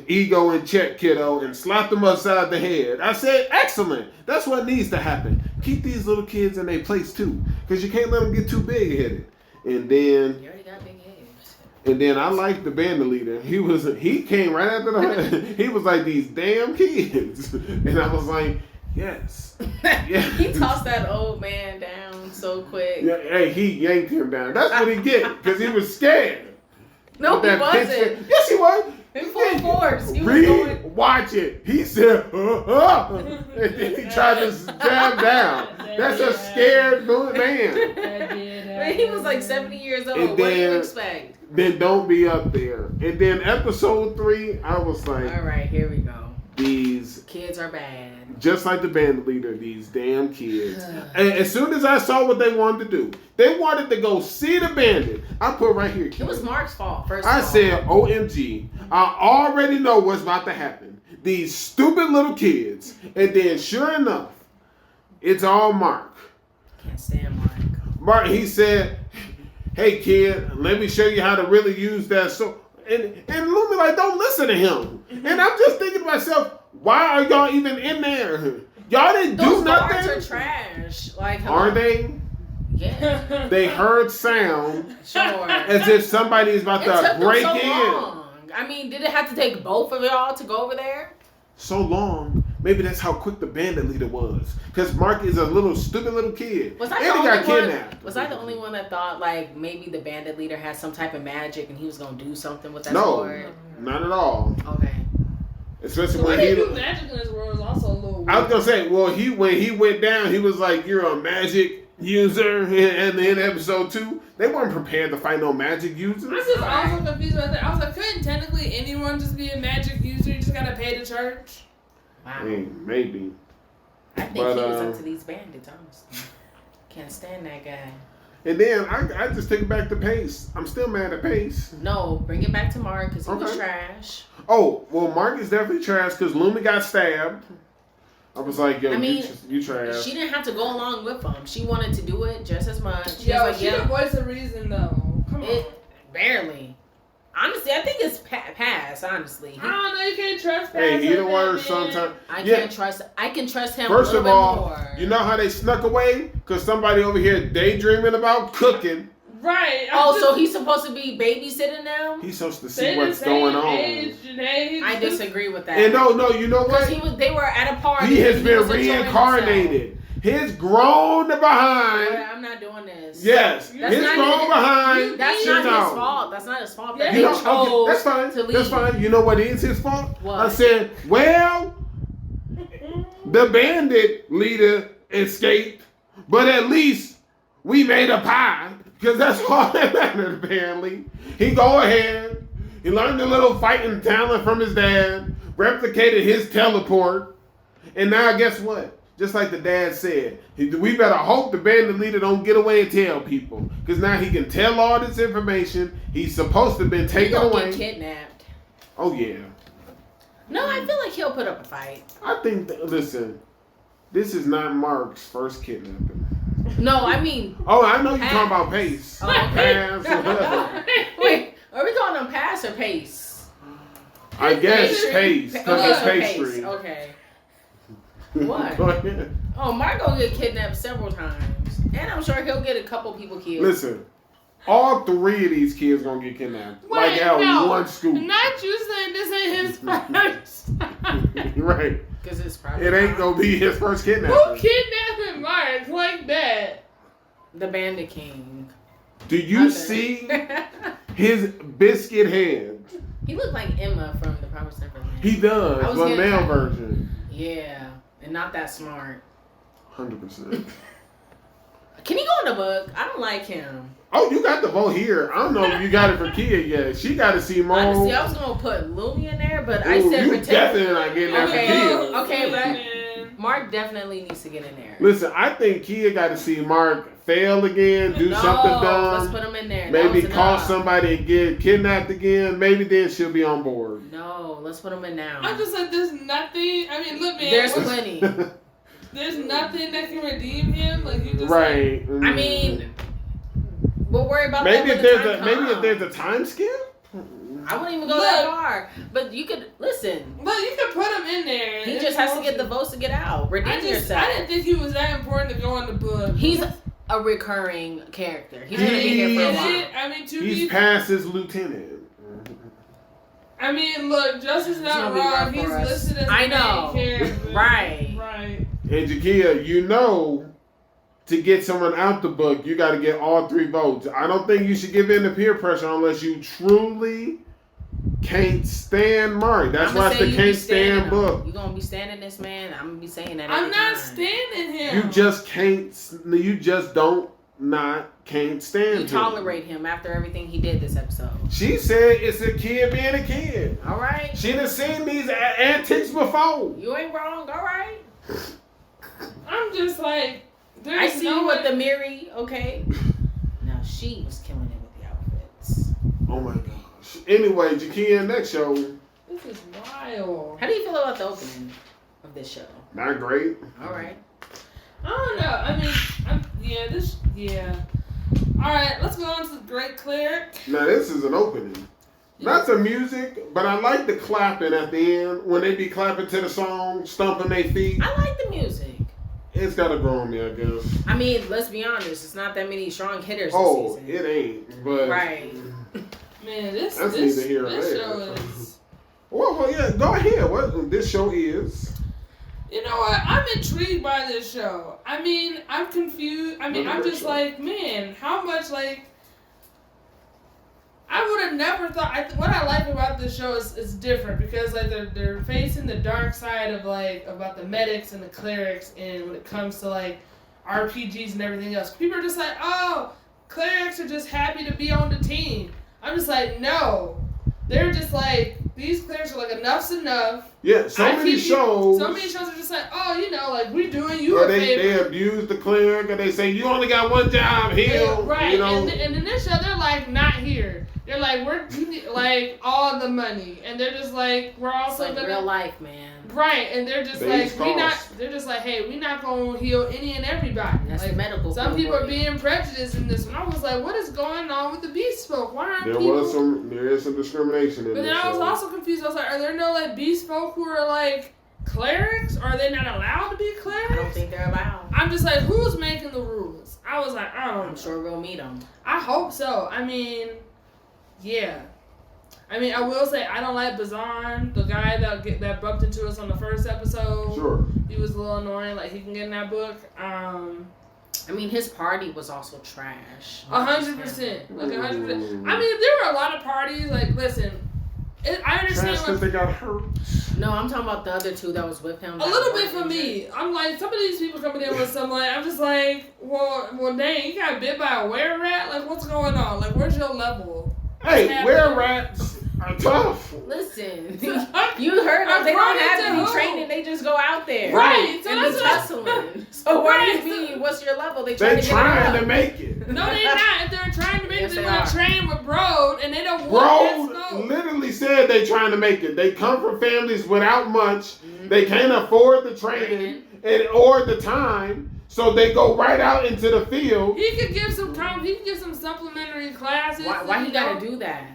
"Ego in check, kiddo," and slapped him upside the head. I said, excellent. That's what needs to happen. Keep these little kids in their place too, because you can't let them get too big headed. And then You already got big heads. And then I liked the band leader. He came right after he was like, "These damn kids," and I was like, "Yes." He tossed that old man down so quick. Yeah, hey, he yanked him down. That's what he get because he was scared. No, he wasn't. Yes, he was. In full force. He was Read, going. watch it. He said, and then he tried to jab down. That's a scared man. He was like 70 years old. And What do you then- expect? Then don't be up there. And then episode 3, I was like, All right, here we go. these, Kids are bad. just like the band leader, these damn kids. And as soon as I saw what they wanted to do, they wanted to go see the bandit. I put right here. It was Mark's fault, first I of all. said, OMG, I already know what's about to happen. these stupid little kids. And then sure enough, it's all Mark. Can't stand Mark. Mark, he said, hey kid, let me show you how to really use that. So, and Lumi like, don't listen to him. And I'm just thinking to myself, why are y'all even in there? Y'all didn't do nothing. Those guards are trash. Like, are they? Yeah. They heard sound. Sure. As if somebody is about to break in. Long. I mean, did it have to take both of y'all to go over there? So long. Maybe that's how quick the bandit leader was. Because Mark is a little stupid little kid. Was I the only one that thought like maybe the bandit leader had some type of magic and he was gonna do something with that sword? No, not at all. Okay. Especially when he do magic in this world is also a little weird. I was gonna say, well, when he went down, he was like, "You're a magic user," and in episode 2, they weren't prepared to fight no magic users. I'm just also confused about that. I was like, couldn't technically anyone just be a magic user? You just gotta pay the church. Wow. I mean, maybe. I think he was up to these bandits, honestly. Can't stand that guy. And then I just take it back to Pace. I'm still mad at Pace. No, bring it back to Mark because he was trash. Oh, well, Mark is definitely trash because Lumi got stabbed. I was like, yo, you trash. She didn't have to go along with him. She wanted to do it just as much. She didn't voice the reason, though. Come on. Barely. Honestly, I think it's pass, honestly. I don't know, you can't trust Pass. Hey, either one sometimes. I can trust him First a little of all, bit more. You know how they snuck away? Because somebody over here daydreaming about cooking. Right. So he's supposed to be babysitting them? He's supposed to see what's going on. Jenae, I disagree with that. And no, you know what? They were at a party. He has been reincarnated. His grown behind. I'm not doing this. Yes, his grown behind. That's not his fault. That's not his fault. That that's fine. That's fine. You know what is his fault? What? I said, well, the bandit leader escaped, but at least we made a pie because that's all that mattered. Apparently, he go ahead. He learned a little fighting talent from his dad, replicated his teleport, and now guess what? Just like the dad said, we better hope the bandit leader don't get away and tell people. Because now he can tell all this information. He's supposed to have been taken away. Get kidnapped. Oh, yeah. No, I feel like he'll put up a fight. I think, listen, this is not Mark's first kidnapping. No, I mean... Oh, I know you're talking about Pace. Oh, okay. Pass. Wait, are we calling him Pass or Pace? I guess Pace, because it's pastry. Pace. Okay. What? Oh, Mark gonna get kidnapped several times, and I'm sure he'll get a couple people killed. Listen, all 3 of these kids gonna get kidnapped. Wait, at one school. Not you saying this ain't his first time. Right. Because it's probably it ain't gonna be his first kidnapping. Who kidnapping Mark like that? The Bandit King. Do you see his biscuit head? He looked like Emma from The Promised Neverland. He does, the male version. Yeah. And not that smart. 100%. Can he go in the book? I don't like him. Oh, you got the vote here. I don't know if you got it for Kia yet. She got to see more. Honestly, I was going to put Lumi in there, but I said you definitely not getting that for Kia. Okay, but Mark definitely needs to get in there. Listen, I think Kia got to see Mark fail again, do something dumb. Let's put him in there. Maybe call somebody and get kidnapped again. Maybe then she'll be on board. No, let's put him in now. I'm just like, there's nothing. I mean, look, man. There's plenty. There's nothing that can redeem him. Like, you just right. Like, I mean, we'll worry about maybe that if there's a time skip. I wouldn't even go that far. But you could listen. But you could put him in there. He just has to get the votes to get out. Redeem yourself. I didn't think he was that important to go in the book. He's a recurring character. He's gonna be here for a while. I mean, he's past his lieutenant. I mean, look, Justice not wrong. He's listed as the main character. Right. Right. And Jakia, you know, to get someone out the book, you got to get all 3 votes. I don't think you should give in to peer pressure unless you truly can't stand Mark. That's why it's the can't stand book. You're gonna be standing this man. I'm gonna be saying that. I'm not standing him. You just can't. You just can't stand him. You tolerate him after everything he did this episode. She said it's a kid being a kid. All right. She done seen these antics before. You ain't wrong. All right. I'm just like, I see you with the Miri. Okay. Now she was killing it with the outfits. Oh my gosh. Anyway, Jakia, next show. This is wild. How do you feel about the opening of this show? Not great. All right. I don't know. I mean, All right, let's go on to the Great Cleric. Now this is an opening. Not the music, but I like the clapping at the end when they be clapping to the song, stomping their feet. I like the music. It's gotta grow on me, I guess. I mean, let's be honest. It's not that many strong hitters this season. It ain't. But right. Man, this neither here nor there. show is. Well, yeah. Go ahead. What this show is? You know what? I'm intrigued by this show. I mean, I'm confused. I mean, I'm just like, man, how much like. I would have never thought. What I like about this show is different because like they're facing the dark side of like about the medics and the clerics, and when it comes to like RPGs and everything else, people are just like, oh, clerics are just happy to be on the team. I'm just like, no, they're just like these clerics are like enough's enough. Yeah, so many shows are just like, oh, you know, like we're doing you a favor. They abuse the cleric, and they say you only got one job, heal. Right, you know? and in this show they're like not here. They're like, you need, like, all the money. And they're just like, we're also it's like real life, man. Right, and they're just they're just like, hey, we're not going to heal any and everybody. That's like, medical. Some people are being prejudiced in this one. I was like, what is going on with the beast folk? Why aren't people... There is some discrimination in this. But then I was also confused. I was like, are there no, like, beast folk who are, like, clerics? Or are they not allowed to be clerics? I don't think they're allowed. I'm just like, who's making the rules? I was like, I'm sure we'll meet them. I hope so. I mean... Yeah. I mean, I will say I don't like Bazan, the guy that bumped into us on the first episode. Sure. He was a little annoying. Like, he can get in that book. I mean, his party was also trash. 100%. Like, 100%. I mean, there were a lot of parties. Like, listen, I understand. Trash because they got hurt. No, I'm talking about the other two that was with him. A little bit for me. I'm like, some of these people coming in with some, like, I'm just like, well, dang, you got bit by a were-rat? Like, what's going on? Like, where's your level? Hey, were-rats are tough. Listen, you heard them. They don't have any training. They just go out there. Right. So and be tussling. So what do you mean? What's your level? They're trying to make it. No, they're not. If they're trying to make it, they're going to train with Broad, and they don't want that scope. Literally said they trying to make it. They come from families without much. Mm-hmm. They can't afford the training or the time. So they go right out into the field. He could give some time. He could give some supplementary classes. Why he gotta do that?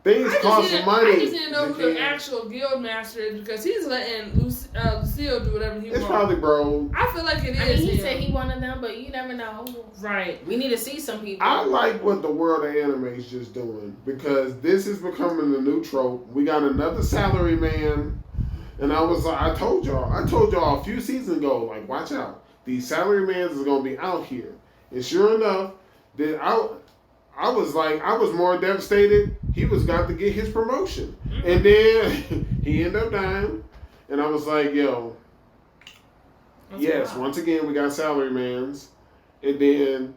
Things cost some money. I just didn't know who the actual guild master is because he's letting Lucille do whatever he wants. It's probably bro. I feel like it is. I mean, he said he one of them, but you never know. Right. We need to see some people. I like what the world of anime is just doing because this is becoming the new trope. We got another salary man, and I told y'all a few seasons ago, like, watch out. These salarymen is gonna be out here, and sure enough, that I was more devastated. He was got to get his promotion, and then he ended up dying, and I was like, yo, yes, once again we got salarymans, and then,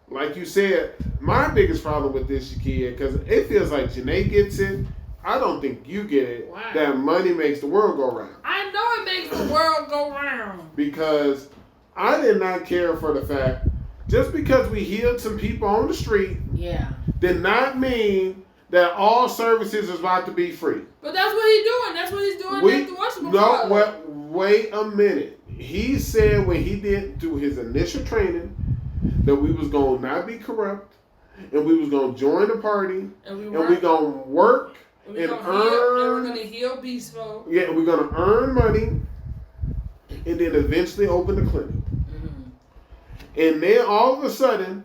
like you said, my biggest problem with this, Jakia, because it feels like Jenae gets it. I don't think you get it. Wow. That money makes the world go round. I know it makes the world go round because. I did not care for the fact, just because we healed some people on the street, did not mean that all services is about to be free. But that's what he's doing. That's what he's doing. Wait a minute. He said when he did do his initial training that we was going to not be corrupt, and we was going to join the party, and we going to work and earn. And we're going to heal beast folk. Yeah, we're going to earn money. And then eventually open the clinic. Mm-hmm. And then all of a sudden,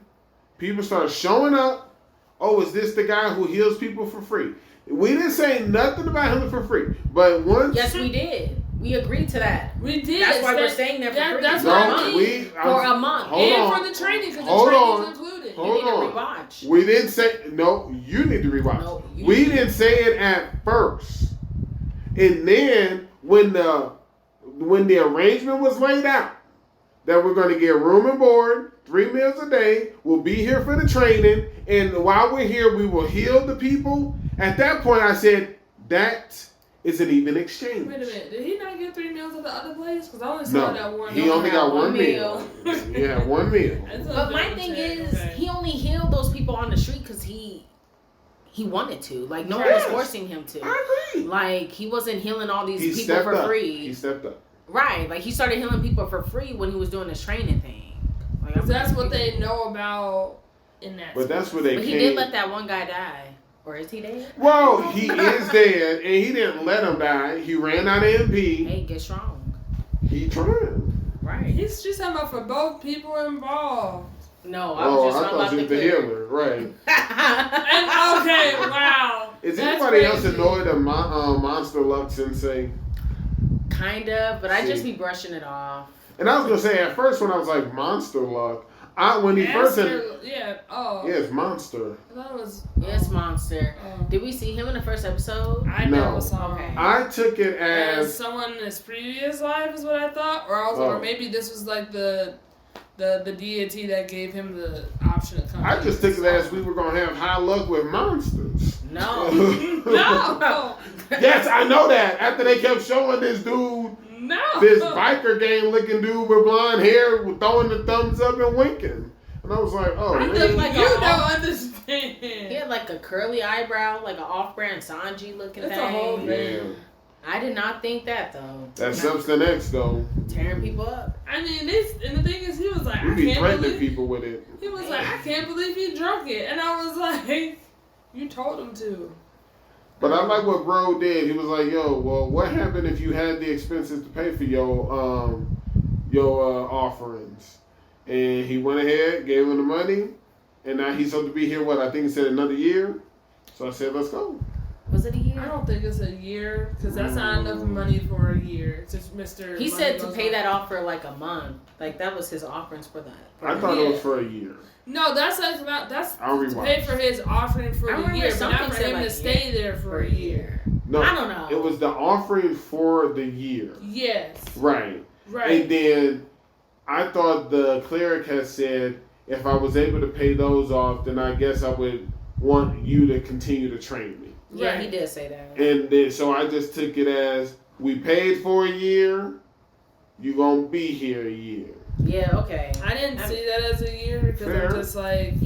people start showing up. Oh, is this the guy who heals people for free? We didn't say nothing about him for free. But once... Yes, we did. We agreed to that. We did. That's why we're staying there for free. That's what I mean. For a month. And for the training, because the training's included. You need to rewatch. We didn't say... No, you need to rewatch. No, we didn't say it at first. And then, when the arrangement was laid out, that we're going to get room and board, 3 meals a day, we'll be here for the training, and while we're here, we will heal the people. At that point, I said, that is an even exchange. Wait a minute, did he not get 3 meals at the other place? Because I only saw that one. He only got one meal. He had 1 meal. But my thing is, he only healed those people on the street because he he wanted to. Like, no one was forcing him to. I agree. Like, he wasn't healing all these people for free. He stepped up. Right. Like, he started healing people for free when he was doing this training thing. Like, that's what they know about in that. But that's where they. But he did let that one guy die. Or is he dead? Well, he is dead, and he didn't let him die. He ran out of MP. Hey, get strong. He tried. Right. He's just talking about for both people involved. No, I was just talking about the healer. Right. And, okay, wow. Is That's anybody crazy. else annoyed at Monster Luck Sensei? Kind of, but I just be brushing it off. And I was gonna say at first when I was like Monster Luck, when he first said, it's Monster. I thought it was. Yes, Monster. Did we see him in the first episode? I never saw him. I took it as someone in his previous life is what I thought, or maybe this was like the deity that gave him the option to come. I just took it as we were gonna have high luck with monsters. No. No. Yes, I know that. After they kept showing this dude, this biker gang looking dude with blonde hair throwing the thumbs up and winking. And I was like, oh, man. Like you don't understand. He had like a curly eyebrow, like an off-brand Sanji looking thing. That's a whole thing. I did not think that though. That's Substance X though. Tearing people up. I mean, and the thing is, he was like, we be threatening people with it. He was like, I can't believe he drunk it, and I was like, you told him to. But I like what bro did. He was like, yo, well, what happened if you had the expenses to pay for your offerings? And he went ahead, gave him the money, and now he's supposed to be here, what, I think he said another year? So I said, let's go. Was it a year? I don't think it's a year, because that's not enough money for a year. It's just Mr. He said to pay that off for like a month. Like, that was his offerings for that. I thought it was for a year. No, that's to pay for his offering for the year, but not for him to stay there for a year. No, I don't know. It was the offering for the year. Yes. Right. Right. And then I thought the cleric had said, if I was able to pay those off, then I guess I would want you to continue to train me. Yeah, right. He did say that. And then, so I just took it as, we paid for a year, you gonna be here a year. Yeah, okay. I didn't see that as a year because I'm just like...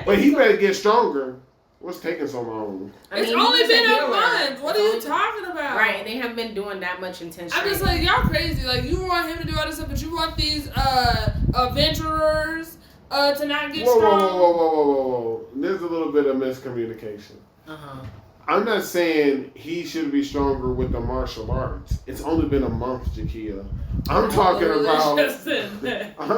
But he better get stronger. What's taking so long? It's only been a month. What are you talking about? Right, they haven't been doing that much intense I'm just like, y'all crazy. Like, you want him to do all this stuff, but you want these adventurers to not get strong? Whoa. There's a little bit of miscommunication. Uh-huh. I'm not saying he should be stronger with the martial arts. It's only been a month, Jakia. I'm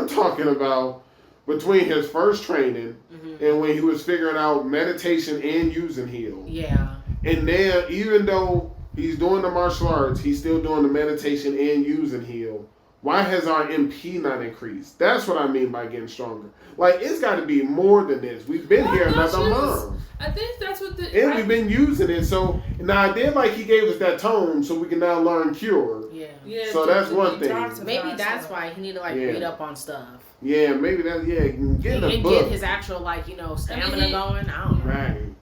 talking about between his first training and when he was figuring out meditation and using heal. Yeah. And then, even though he's doing the martial arts, he's still doing the meditation and using heal. Why has our MP not increased? That's what I mean by getting stronger. Like, it's got to be more than this. We've been here another month. I think that's what And we've been using it. So, now I did like he gave us that tone so we can now learn Cure. Yeah. So that's one thing. Maybe that's why he need to read up on stuff. Yeah, maybe that. Yeah, get a book. Get his actual stamina going. I don't know. Right.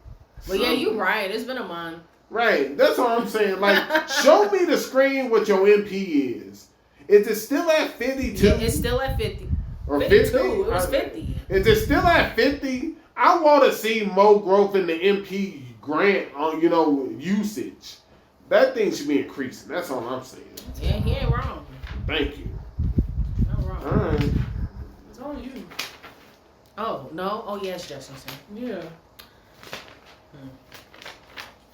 But yeah, you're right. It's been a month. Right. That's all I'm saying. Like, show me the screen what your MP is. Is it still at 52? Yeah, it's still at 50. Or 52. 50? It was 50. Is it still at 50? I want to see more growth in the MP grant on, usage. That thing should be increasing. That's all I'm saying. Yeah, he ain't wrong. Thank you. Not wrong. All right. It's on you. Oh, no? Oh, yes, Justin. Yeah.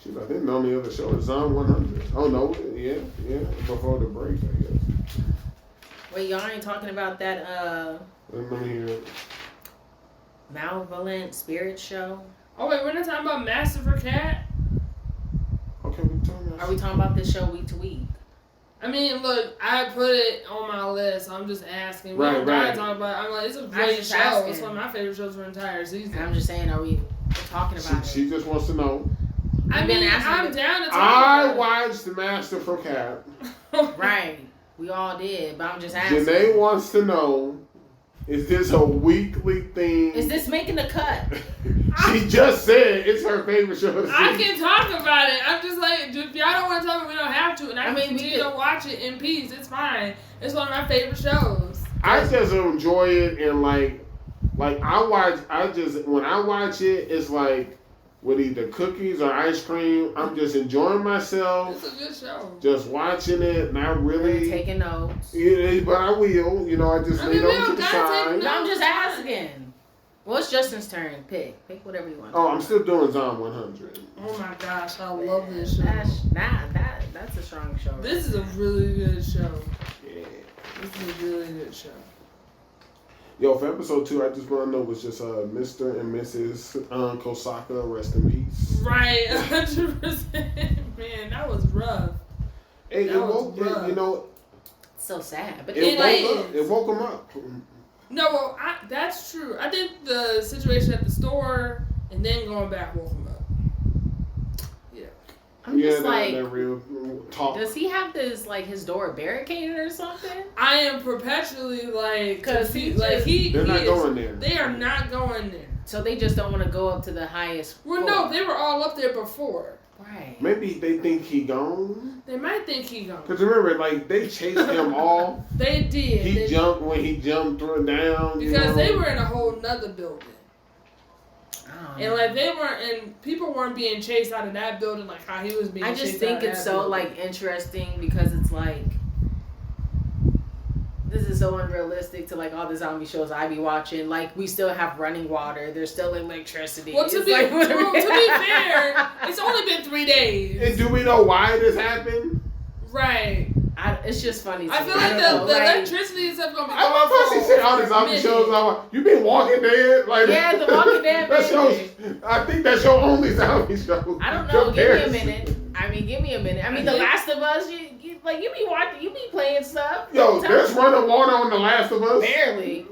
Shoot, I didn't know the other show. It's on 100. Oh, no. Yeah. Before the break, I guess. Wait, y'all ain't talking about that, Let me hear it. Malevolent Spirit show? Oh, wait, we're not talking about Master for Cat? Okay, we talking about. Are we talking about this show week to week? I mean, look, I put it on my list. I'm just asking. Right. Talk about. I'm like, it's a great show. Asking. It's one of my favorite shows for the entire season. I'm just saying, we're talking about it? She just wants to know. I'm down to talk about I watched The Master for Cat. Right. We all did, but I'm just asking. Jenae wants to know, is this a weekly thing? Is this making the cut? She just said it's her favorite show. I can talk about it. I'm just like, if y'all don't want to talk about it, we don't have to. And I can continue to watch it in peace. It's fine. It's one of my favorite shows. I just enjoy it and when I watch it, it's like with either cookies or ice cream. I'm just enjoying myself. It's a good show. Just watching it, not really taking notes. Yeah, but I will. You know, I just lean over to the side. No, I'm just asking. Well, it's Justin's turn. Pick whatever you want. Oh, I'm still doing Zom 100. Oh my gosh, I love this show. That's a strong show. This is a really good show. Yeah. This is a really good show. Yo, for episode 2, I just want to know was just Mr. and Mrs. Kosaka, rest in peace. Right, 100%. Man, that was rough. It woke, you know. So sad, but it woke him up. No, well, that's true. I think the situation at the store and then going back woke him up. Yeah. I'm just like, that real talk. Does he have this like his door barricaded or something? I am perpetually like, because they're not going there. They are not going there. So they just don't want to go up to the highest. Well, no, they were all up there before. Right. Maybe they think he gone. They might think he gone. Cause remember, like they chased him off. They did. He jumped when he jumped through down. Because they were in a whole nother building. And like they weren't, and people weren't being chased out of that building like how he was being chased out of that building. I just think it's so like interesting because it's like this is so unrealistic to like all the zombie shows I be watching. Like we still have running water, there's still electricity. Well, to be fair, it's only been 3 days. And do we know why this happened? Right. It's just funny. I feel like the electricity is gonna be. I love how she said all the zombie shows. You been Walking Dead? Like yeah, the Walking Dead. I think that's your only zombie show. I don't know. Give me a minute. I mean, The Last of Us. You be watching. You be playing stuff. Yo, there's running water on The Last of Us. Barely.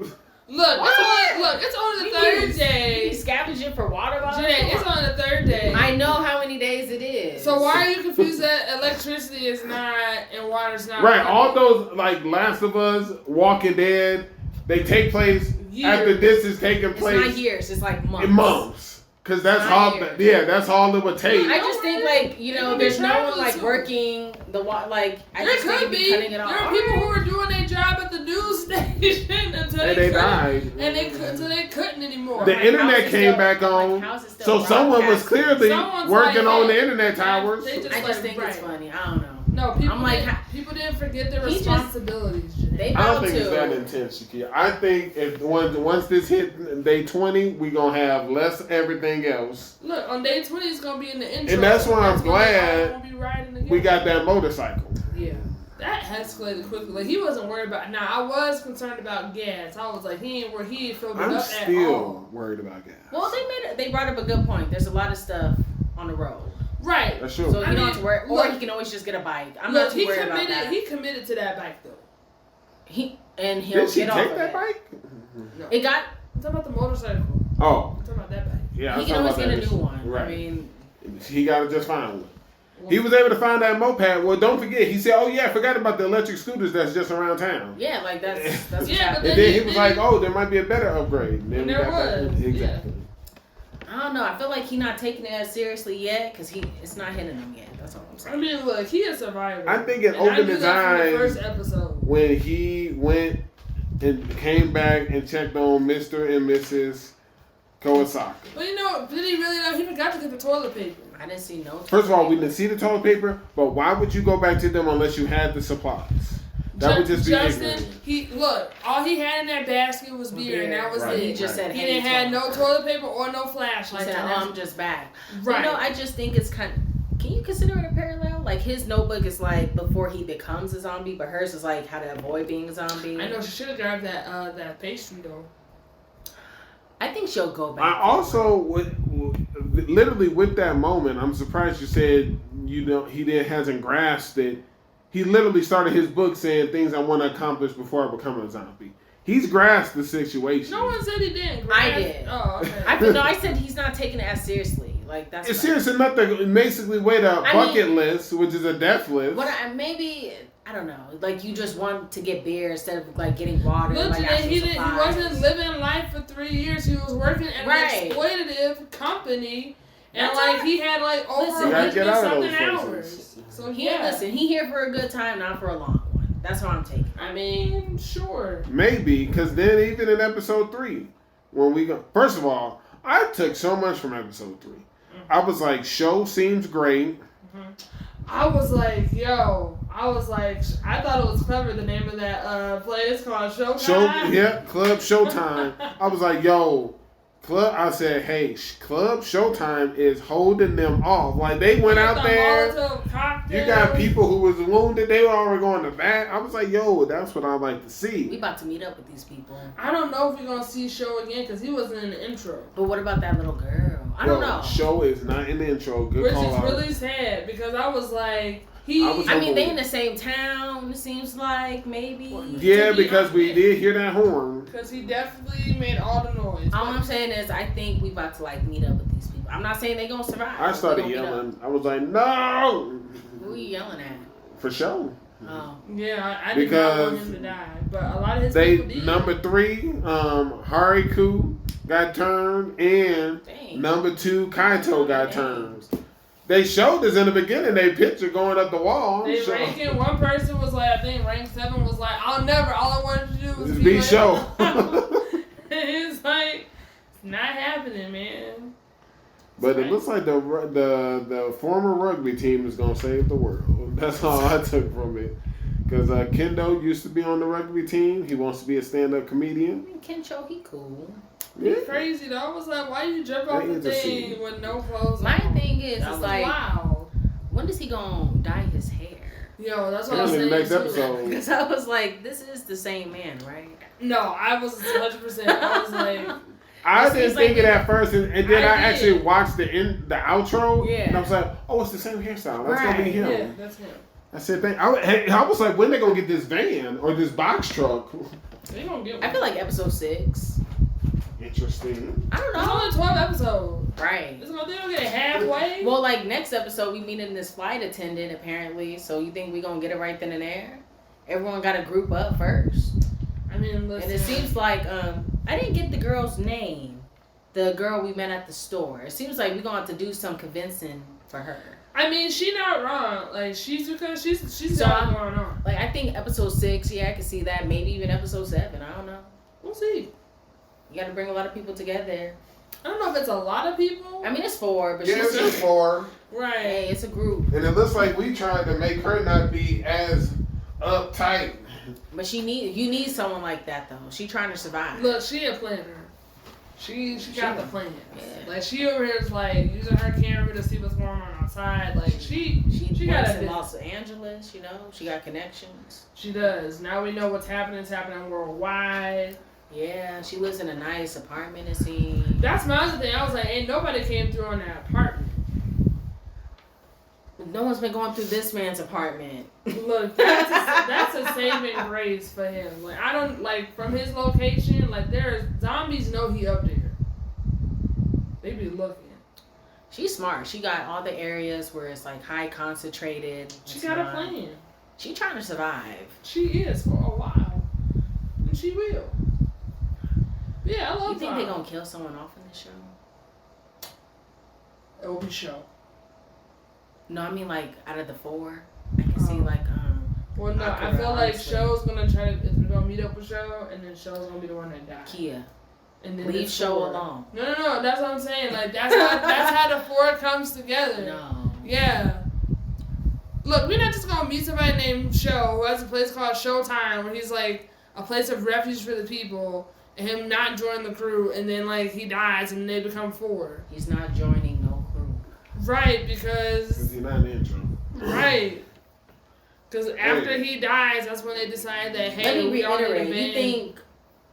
Look, it's on the third day. You scavenging for water bottles? Jenae, it's on the third day. I know how many days it is. So why are you confused that electricity is not and water's not? Right, all those like Last of Us, Walking Dead, they take place after this is taking place. It's not years, it's like months. Months. Cause that's all. That's all it would take. I just think like there's no one like working the like. I just think be cutting it off. There are people who are doing their job at the news station until they died, and until they couldn't anymore. The internet came back on, so someone was clearly working on the internet towers. I just think it's funny. I don't know. No, people didn't forget their responsibilities. I don't think it's that intense, Jakia. I think if once this hit day 20, we gonna have less everything else. Look, on day 20, it's gonna be in the intro. And that's why I'm glad we got that motorcycle. Yeah, that escalated quickly. Like he wasn't worried about. Now I was concerned about gas. I was like, he ain't filled it up at all. I'm still worried about gas. Well, they brought up a good point. There's a lot of stuff on the road. Right. That's true. So you don't have to worry. Or he can always just get a bike. I'm not too worried about that. He committed to that bike though. He'll Did she get off take of that it. bike? No. It got. I'm talking about the motorcycle. Oh. I'm talking about that bike. Yeah. He can always get a new one. Right. I mean, he got to just find one. He was able to find that moped. Well, don't forget, he said, "Oh yeah, I forgot about the electric scooters that's just around town." Yeah, like that's yeah. But and then he was like, "Oh, there might be a better upgrade." And then there was exactly. Yeah. I don't know. I feel like he's not taking it as seriously yet because it's not hitting him yet. That's all I'm saying. I mean, look, he is a survivor. I think it opened his eyes the first episode when he went and came back and checked on Mr. and Mrs. Kawasaki. But did he really know? He forgot to get the toilet paper. I didn't see no. First of all, we didn't see the toilet paper, but why would you go back to them unless you had the supplies? That would just be ignorant. All he had in that basket was beer, and that was it. He just said, he didn't have no toilet paper or no flashlight. He said, I'm just back. Right. I just think it's kind of, can you consider it a parallel? Like his notebook is like before he becomes a zombie, but hers is like how to avoid being a zombie. I know she should have grabbed that pastry though. I think she'll go back. I also literally with that moment, I'm surprised you said he hasn't grasped it. He literally started his book saying things I want to accomplish before I become a zombie. He's grasped the situation. No one said he didn't. I did. Oh, okay. I said he's not taking it as seriously. Like that's. It's serious enough to basically wait a bucket list, which is a death list. Maybe I don't know. Like you just want to get beer instead of like getting water. Look, like he wasn't living life for 3 years. He was working at an exploitative company. And he had over 100-something hours. So listen, he here for a good time, not for a long one. That's what I'm taking. I mean, sure. Maybe, because then even in episode 3, when we go, first of all, I took so much from episode 3. I was like, show seems great. I was like, I thought it was clever. The name of that place called Showtime. Club Showtime. I was like, yo, Club. I said, hey, Club Showtime is holding them off. Like they went out there. You got people who was wounded. They were already going to bat. I was like, yo, that's what I like to see. We about to meet up with these people. I don't know if we're gonna see Show again because he wasn't in the intro. But what about that little girl? I don't know. Show is not in the intro. Good Which call is out. really sad because I was like, I mean, they in the same town. It seems like maybe. Yeah, because we did hear that horn. Because he definitely made all the noise. All I'm saying is, I think we about to like meet up with these people. I'm not saying they gonna survive. I started yelling. I was like, no. Who are you yelling at? For sure. Oh. Yeah, I did not want him to die, but a lot of his people did. Number 3, Hariku got turned, and number 2, Kaito got turned. They showed this in the beginning. They picture going up the wall. They ranking. One person was like, I think rank 7 was like, all I wanted to do was be Show. It's like, it's not happening, man. But it looks like the former rugby team is gonna save the world. That's all I took from it. Because Kendo used to be on the rugby team. He wants to be a stand-up comedian. Kendo, he cool. He's crazy though. I was like, why you jump off the thing with no clothes on? My thing is, it's like, wow. When is he gonna dye his hair? Yo, that's what I was in saying. The next episode. Because I was like, this is the same man, right? No, I was 100%. I was like, I didn't think it at first, and then I actually watched the outro, and I was like, oh, it's the same hairstyle. That's gonna be him. Yeah, that's him. I said, I was like, when they gonna get this van or this box truck? They gonna get one. I feel like episode 6. Interesting. I don't know. It's only 12 episodes. Right. They don't get it halfway. Well, like next episode, we meet in this flight attendant apparently. So you think we gonna get it right then and there? Everyone got to group up first. I mean, listen. And it seems like I didn't get the girl's name. The girl we met at the store. It seems like we're gonna have to do some convincing for her. I mean, she's not wrong. Like she's got going on. Like I think episode 6, yeah, I can see that. Maybe even episode 7. I don't know. We'll see. You got to bring a lot of people together. I don't know if it's a lot of people. I mean, it's 4, but it's just 4. Right. Hey, it's a group. And it looks like we tried to make her not be as uptight. But you need someone like that though. She trying to survive. Look, she a planner. She got the plan. Yeah. Like she over here is like using her camera to see what's going on outside. Like she got in Los Angeles. You know, she got connections. She does. Now we know what's happening. It's happening worldwide. Yeah, she lives in a nice apartment. It seems. That's my other thing. I was like, ain't nobody came through on that apartment. No one's been going through this man's apartment. Look, that's a saving grace for him. Like I don't like from his location. Like there's zombies know he up there. They be looking. She's smart. She got all the areas where it's like high concentrated. She got a plan. She trying to survive. She is for a while, and she will. Yeah, I love. You think they gonna kill someone off in the show? It will be show. No, I mean like out of the 4, I can see like Well, no, I feel like Show's gonna is gonna meet up with Show, and then Show's gonna be the one that dies. Kia. And then leave Show alone. No, that's what I'm saying. Like that's how the 4 comes together. No. Yeah. Look, we're not just gonna meet somebody named Show who has a place called Showtime, where he's like a place of refuge for the people, and him not join the crew, and then like he dies, and they become 4. He's not joining no crew. Right, because he's not an intro. Right. Because after he dies, that's when they decide that, hey, let me reiterate. You think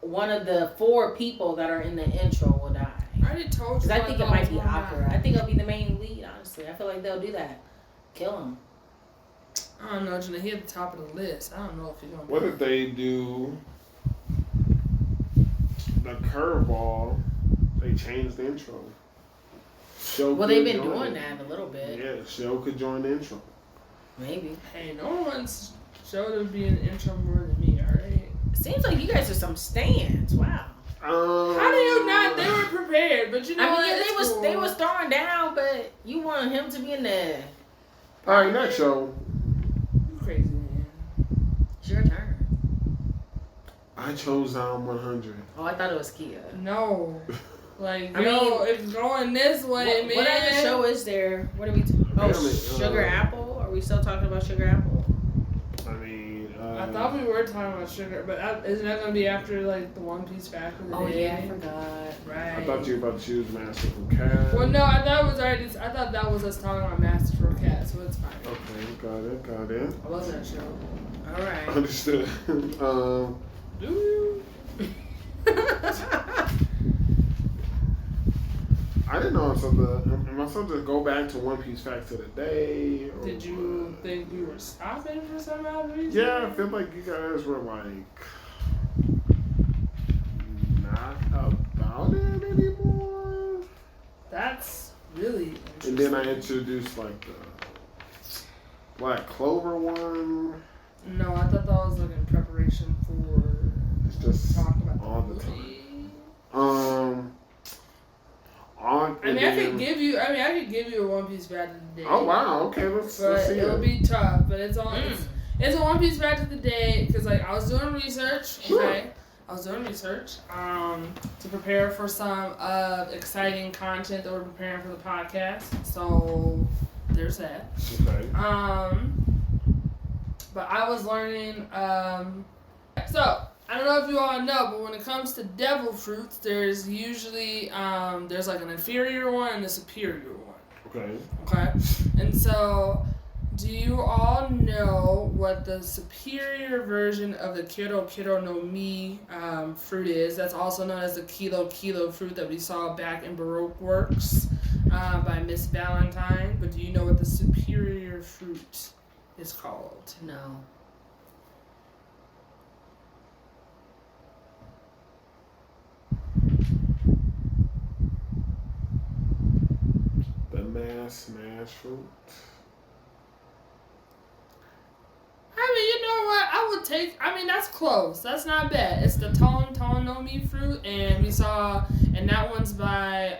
one of the 4 people that are in the intro will die? I already told you. Because I think it might be Akira. I think it'll be the main lead, honestly. I feel like they'll do that. Kill him. I don't know, Jenae. He at the top of the list. I don't know if he's going to What if they do the curveball? They change the intro. Well, they've been doing that a little bit. Yeah, Show could join the intro. Maybe. Hey, no one's showed to be an intro more than me, alright? Seems like you guys are some stands. Wow. How do you not? They were prepared, but you know what? Yeah, they was throwing down, but you want him to be in there. All right, next show. You crazy, man. It's your turn. I chose 100. Oh, I thought it was Kia. No. Like, I yo, mean, it's going this way, man. What other show is there? What are we? Sugar Apple. Are we still talking about Sugar Apple? I mean, I thought we were talking about Sugar, but isn't that gonna be after like the One Piece back in the day? Oh yeah, I forgot. Right. I thought you were about to choose Master from Cat. Well, no, I thought that was us talking about Master from Cat, so it's fine. Okay, got it. I love that show. All right. Understood. Do you? I didn't know am I supposed to go back to One Piece Facts of the Day? Or Did you think we were stopping for some odd reason? Yeah, I feel like you guys were like not about it anymore. That's really interesting. And then I introduced like the Black Clover one. No, I thought that was like in preparation for It's just talking about all the time. I could give you a One Piece fact of the day. Oh wow! Okay, let's see. It'll be tough, but it's on. It's a One Piece fact of the day because like I was doing research. Sure. Okay, I was doing research to prepare for some exciting content that we're preparing for the podcast. So there's that. Okay. But I was learning. So. I don't know if you all know, but when it comes to devil fruits, there's usually there's like an inferior one and a superior one. Okay. And so, do you all know what the superior version of the Kiro Kiro no Mi fruit is? That's also known as the Kilo Kilo fruit that we saw back in Baroque works by Miss Valentine. But do you know what the superior fruit is called? No. Smash fruit. I mean, you know what? That's close. That's not bad. It's the Ton no Mi fruit, and that one's by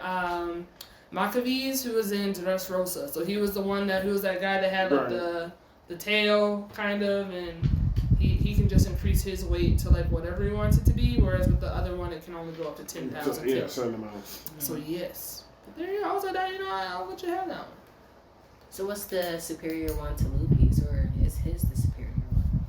Maccabees, who was in Dressrosa. So he was the one who was that guy that had like the tail kind of, and he can just increase his weight to like whatever he wants it to be, whereas with the other one it can only go up to 10,000. Yeah, certain amount. So yes. But there you go. So that I'll let you have that one. So what's the superior one to Luffy's, or is his the superior one?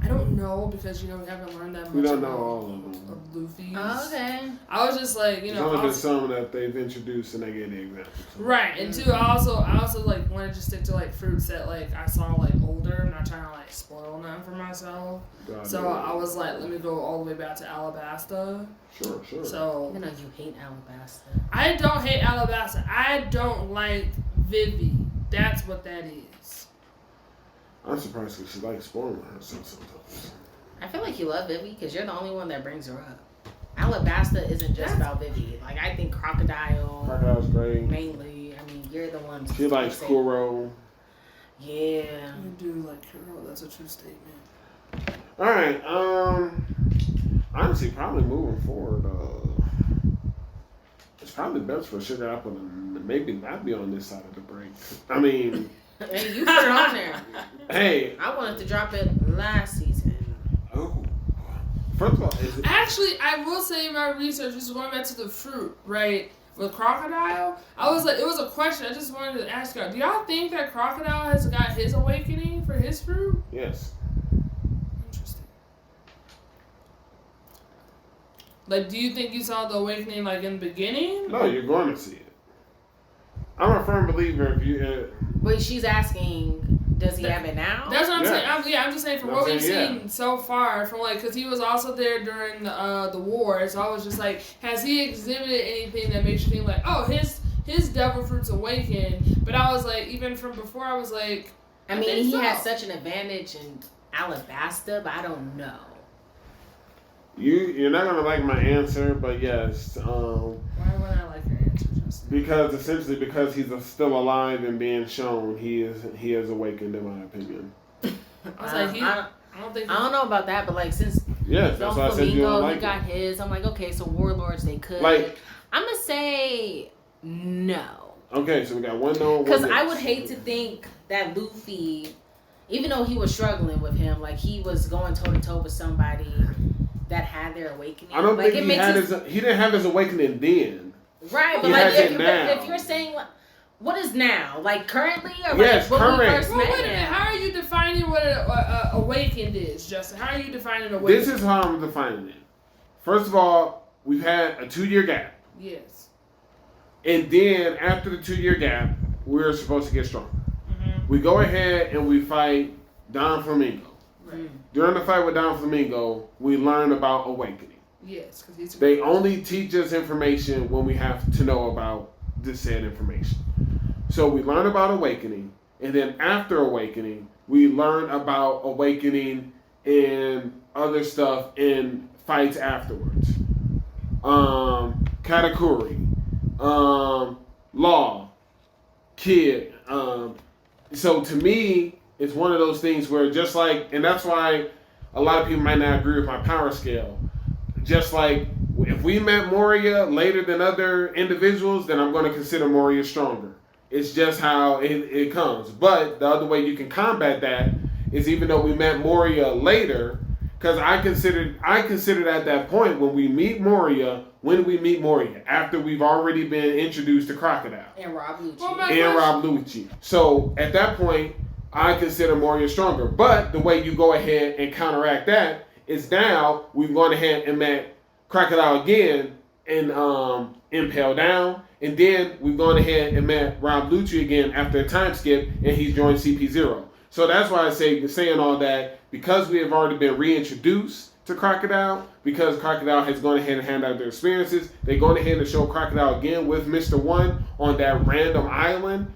I don't know because we haven't learned that much. We don't know all of them. Of Luffy's. Oh, okay. I was just like, There's only been some that they've introduced and they gave the examples. Right, and two, I also like wanted to stick to like fruits that like I saw like older. I'm not trying to like spoil nothing for myself. So I was like, let me go all the way back to Alabasta. Sure. So Even though you hate Alabasta. I don't hate Alabasta. I don't like Vivi. That's what that is. I'm surprised because she likes spoiling herself sometimes. I feel like you love Vivi because you're the only one that brings her up. Alabasta isn't just about Vivi. Like, I think Crocodile's great. Mainly. I mean, you're the one. She likes Kuro. Yeah. You do like Kuro. That's a true statement. Alright, honestly, probably moving forward, it's probably best for Sugar Apple to maybe not be on this side of the break. I mean... Hey, you put it on there. Hey. I wanted to drop it last season. Oh. First of all, actually, I will say in my research, just going back to the fruit, right? With Crocodile, I was like, it was a question. I just wanted to ask y'all. Do y'all think that Crocodile has got his awakening for his fruit? Yes. Interesting. Like, do you think you saw the awakening like in the beginning? No, you're going to see it. I'm a firm believer if you... Wait, she's asking, does he have it now? That's what I'm saying. I'm just saying from what we've seen so far, from like, because he was also there during the war, so I was just like, has he exhibited anything that makes you think like, oh, his devil fruit's awakened? But I was like, even from before, I was like, I mean, he has such an advantage in Alabasta, but I don't know. You're not gonna like my answer, but yes. Why would I like your answer, Justin? Because he's still alive and being shown, he is awakened, in my opinion. I was like, I don't know about that, but like since that's why I said you don't like he got his, I'm like, okay, so warlords they could. Like, I'm gonna say no. Okay, so we got one no. Because I would hate to think that Luffy, even though he was struggling with him, like he was going toe to toe with somebody that had their awakening. I don't like, think he didn't have his awakening then. Right, but He like has it now. if you're saying like, what is now? Like currently or Yes, like when we current. first Well, met wait a minute. him? How are you defining what a awakened is, Justin? How are you defining awakened? This is how I'm defining it. First of all, we've had a 2-year gap. Yes. And then after the 2-year gap, we're supposed to get stronger. Mm-hmm. We go ahead and we fight Don Flamingo. Right. During the fight with Don Flamingo, we learn about awakening. Yes, because he's. They only teach us information when we have to know about this said information. So we learn about awakening, and then after awakening, we learn about awakening and other stuff in fights afterwards. Katakuri, Law, Kid. So to me, it's one of those things where just like, and that's why a lot of people might not agree with my power scale. Just like if we met Moria later than other individuals, then I'm going to consider Moria stronger. It's just how it comes. But the other way you can combat that is even though we met Moria later, because I considered at that point when we meet Moria, after we've already been introduced to Crocodile And Rob Lucci. Well, Rob Lucci. So at that point, I consider Moria stronger. But the way you go ahead and counteract that is now we've gone ahead and met Crocodile again and Impale Down. And then we've gone ahead and met Rob Lucci again after a time skip, and he's joined CP0. So that's why I saying all that, because we have already been reintroduced to Crocodile, because Crocodile has gone ahead and handed out their experiences, they're going ahead and show Crocodile again with Mr. One on that random island.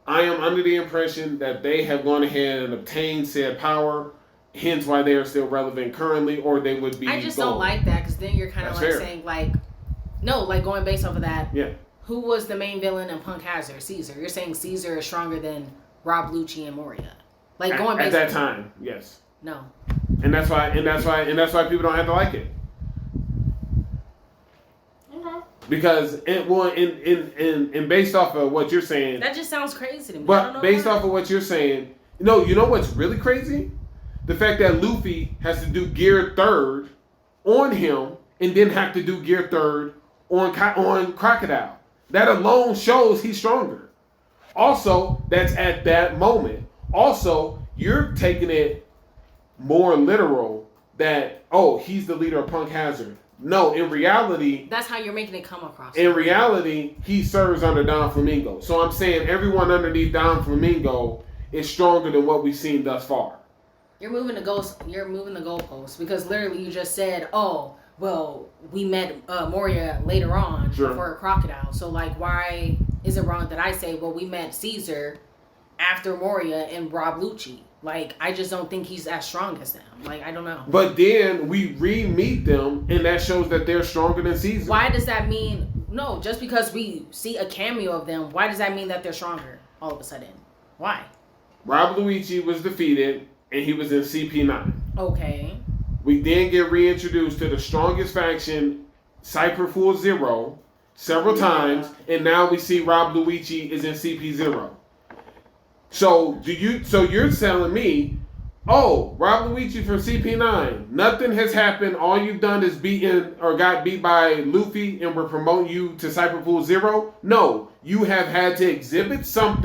I am under the impression that they have gone ahead and obtained said power, hence why they are still relevant currently, or they would be I just gone. don't like that because then you're kind of That's like fair. saying like, no, like going based off of that. Yeah. Who was the main villain in Punk Hazard? Caesar. You're saying Caesar is stronger than Rob Lucci and Moria. Like going at based that time, yes. No. And that's why people don't have to like it. Okay. Because in based off of what you're saying, That just sounds crazy to me. I don't but know based why. off of what you're saying, you know what's really crazy? The fact that Luffy has to do gear third on him and then have to do gear third on Crocodile. That alone shows he's stronger. Also, that's at that moment. Also, you're taking it more literal that, oh, he's the leader of Punk Hazard. No, in reality... That's how you're making it come across. In reality, he serves under Don Flamingo. So I'm saying everyone underneath Don Flamingo is stronger than what we've seen thus far. You're moving the goalposts because literally you just said, oh, well, we met Moria later on for a Crocodile. So like, why is it wrong that I say, well, we met Caesar after Moria and Rob Lucci? Like, I just don't think he's as strong as them. Like, I don't know. But then we re-meet them, and that shows that they're stronger than Caesar. Why does that mean? No, just because we see a cameo of them, why does that mean that they're stronger all of a sudden? Why? Rob Luigi was defeated, and he was in CP9. Okay. We then get reintroduced to the strongest faction, Cypher Full Zero, several times, and now we see Rob Luigi is in CP0. So you're telling me, oh, Rob Luigi from CP9, nothing has happened. All you've done is got beat by Luffy, and we're promoting you to Cypher Pool 0? No, you have had to exhibit some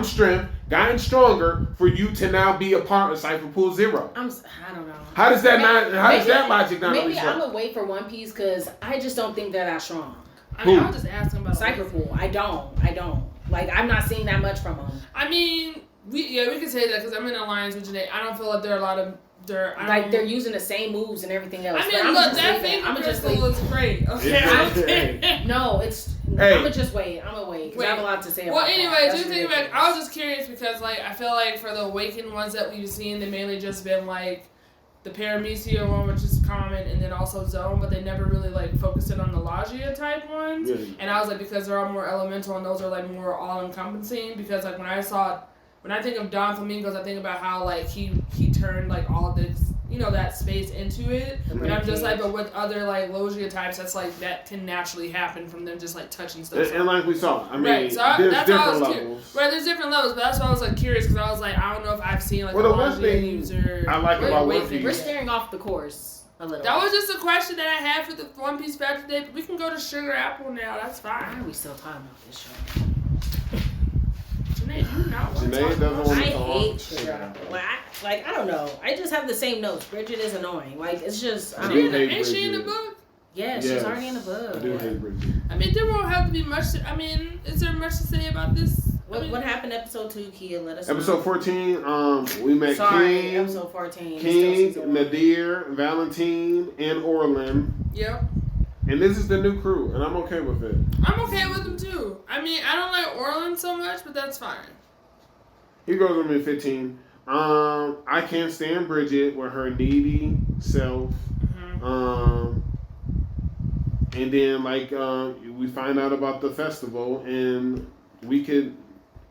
strength, gotten stronger for you to now be a part of Cypher Pool 0. I don't know. How does that logic not Maybe make I'm sense? gonna wait for One Piece because I just don't think they're that strong. I mean, I was just asking about Cypher Pool. I don't. Like, I'm not seeing that much from them. I mean, we can say that because I'm in alliance with Jenae. I don't feel like there are a lot of they're using the same moves and everything else. I mean, look, that thing looks great. Okay. No, it's. Hey. I'm gonna just wait. I'm gonna wait. 'Cause I have a lot to say. Well, about anyway, that. just think about. I was just curious because, like, I feel like for the awakened ones that we've seen, they mainly just been like the Paramecia one, which is common, and then also Zone, but they never really like focused in on the Logia type ones. Really? And I was like, because they're all more elemental and those are like more all encompassing. Because like when I think of Don Flamingos, I think about how like he turned like all of this, that space into it. And I'm just like, but with other like Logia types, that's like that can naturally happen from them just like touching stuff. And like we saw, I mean, right, so there's that's different why levels. Right, there's different levels, but that's why I was like curious because I was like, I don't know if I've seen like Well, a the one Logia thing user. I like about One Piece. We're staring off the course. A little. That was just a question that I had for the One Piece fact today. But we can go to Sugar Apple now. That's Why fine. are we still talking about this show? Jenae, you not want to Jenae talk doesn't about want I to talk. hate Sugar Apple. Like I don't know. I just have the same notes. Bridget is annoying. Like it's just. I I don't do know. hate Ain't she in the Bridget. book? Yeah, she's already in the book. I do hate Bridget. I mean, there won't have to be much. Is there much to say about this? What happened to episode 2, Kia? Let us Episode know. 14, we met King, episode 14. King, It's still season 1. Nadir, Valentine, and Orlin. Yep. And this is the new crew, and I'm okay with it. I'm okay with them too. I mean, I don't like Orlin so much, but that's fine. He goes with me 15. I can't stand Bridget with her needy self. Mm-hmm. And then we find out about the festival, and we could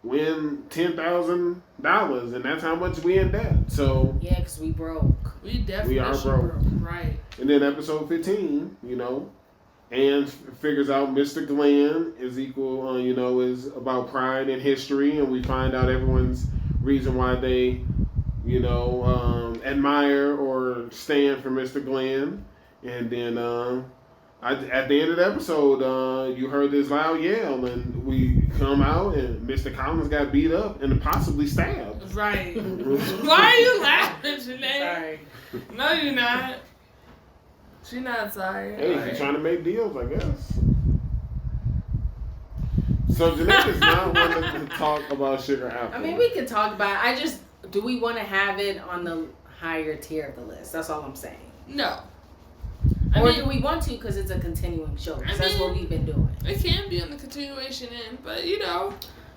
win $10,000, and that's how much we in debt. So Yeah, because we broke. We definitely are should broke. Right. and then episode 15, and figures out Mr. Glenn is equal, is about pride and history, and we find out everyone's reason why they, admire or stand for Mr. Glenn. And then at the end of the episode, you heard this loud yell, and we come out, and Mr. Collins got beat up and possibly stabbed. Right. Why are you laughing, Jenae? Sorry. No, you're not. She's not sorry. Hey, Alright. she's trying to make deals, I guess. So Jenae does not want to talk about Sugar Apple. I mean, we can talk about it. Do we want to have it on the higher tier of the list? That's all I'm saying. No. Or do we want to because it's a continuing show? Because that's what we've been doing. It can be on the continuation end, but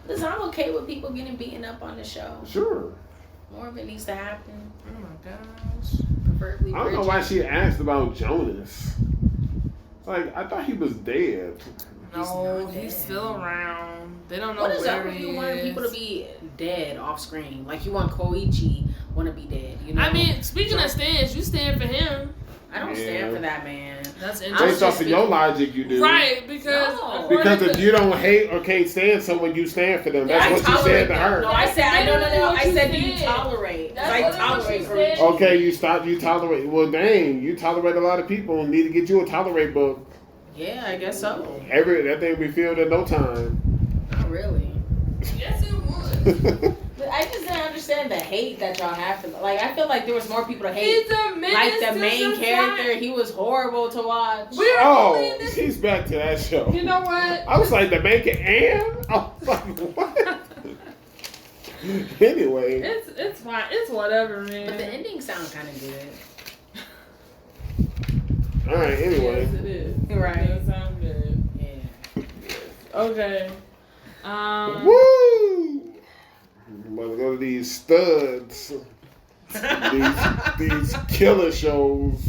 Listen, I'm okay with people getting beaten up on the show. Sure. More of it needs to happen. Oh my gosh. Preferably I don't know why she asked about Jonas. It's like, I thought he was dead. No, He's he's not still dead. around. They don't know What is where up with he you wanting is. people to be dead off screen? Like you want Koichi want to be dead, I mean, speaking of stands, you stand for him. I don't stand for that man. That's I'm Based off just of your speaking- logic, you do. Right, because No. according Because to- if you don't hate or can't stand someone, you stand for them. That's I what you said tolerate to them. her. No, I said no. What I you said do you said. tolerate? 'Cause That's I what tolerate you for said. Okay, you tolerate. Well, dang, you tolerate a lot of people. Need to get you a tolerate book. Yeah, I guess so. That thing be filled in no time. Not really. Yes, it would. But I just didn't understand the hate that y'all have to. Like, I feel like there was more people to hate. He's a menace Like the to main society. character, he was horrible to watch. We're only in Oh, this. she's back to that show. You know what? I was like, the main and I was like, what? Anyway, It's fine. It's whatever, man. But the ending sounds kind of good. all right. Anyway, Yes, it is. Right. That sounds good. Yeah. Okay. woo! I'm about to go to these studs, these killer shows,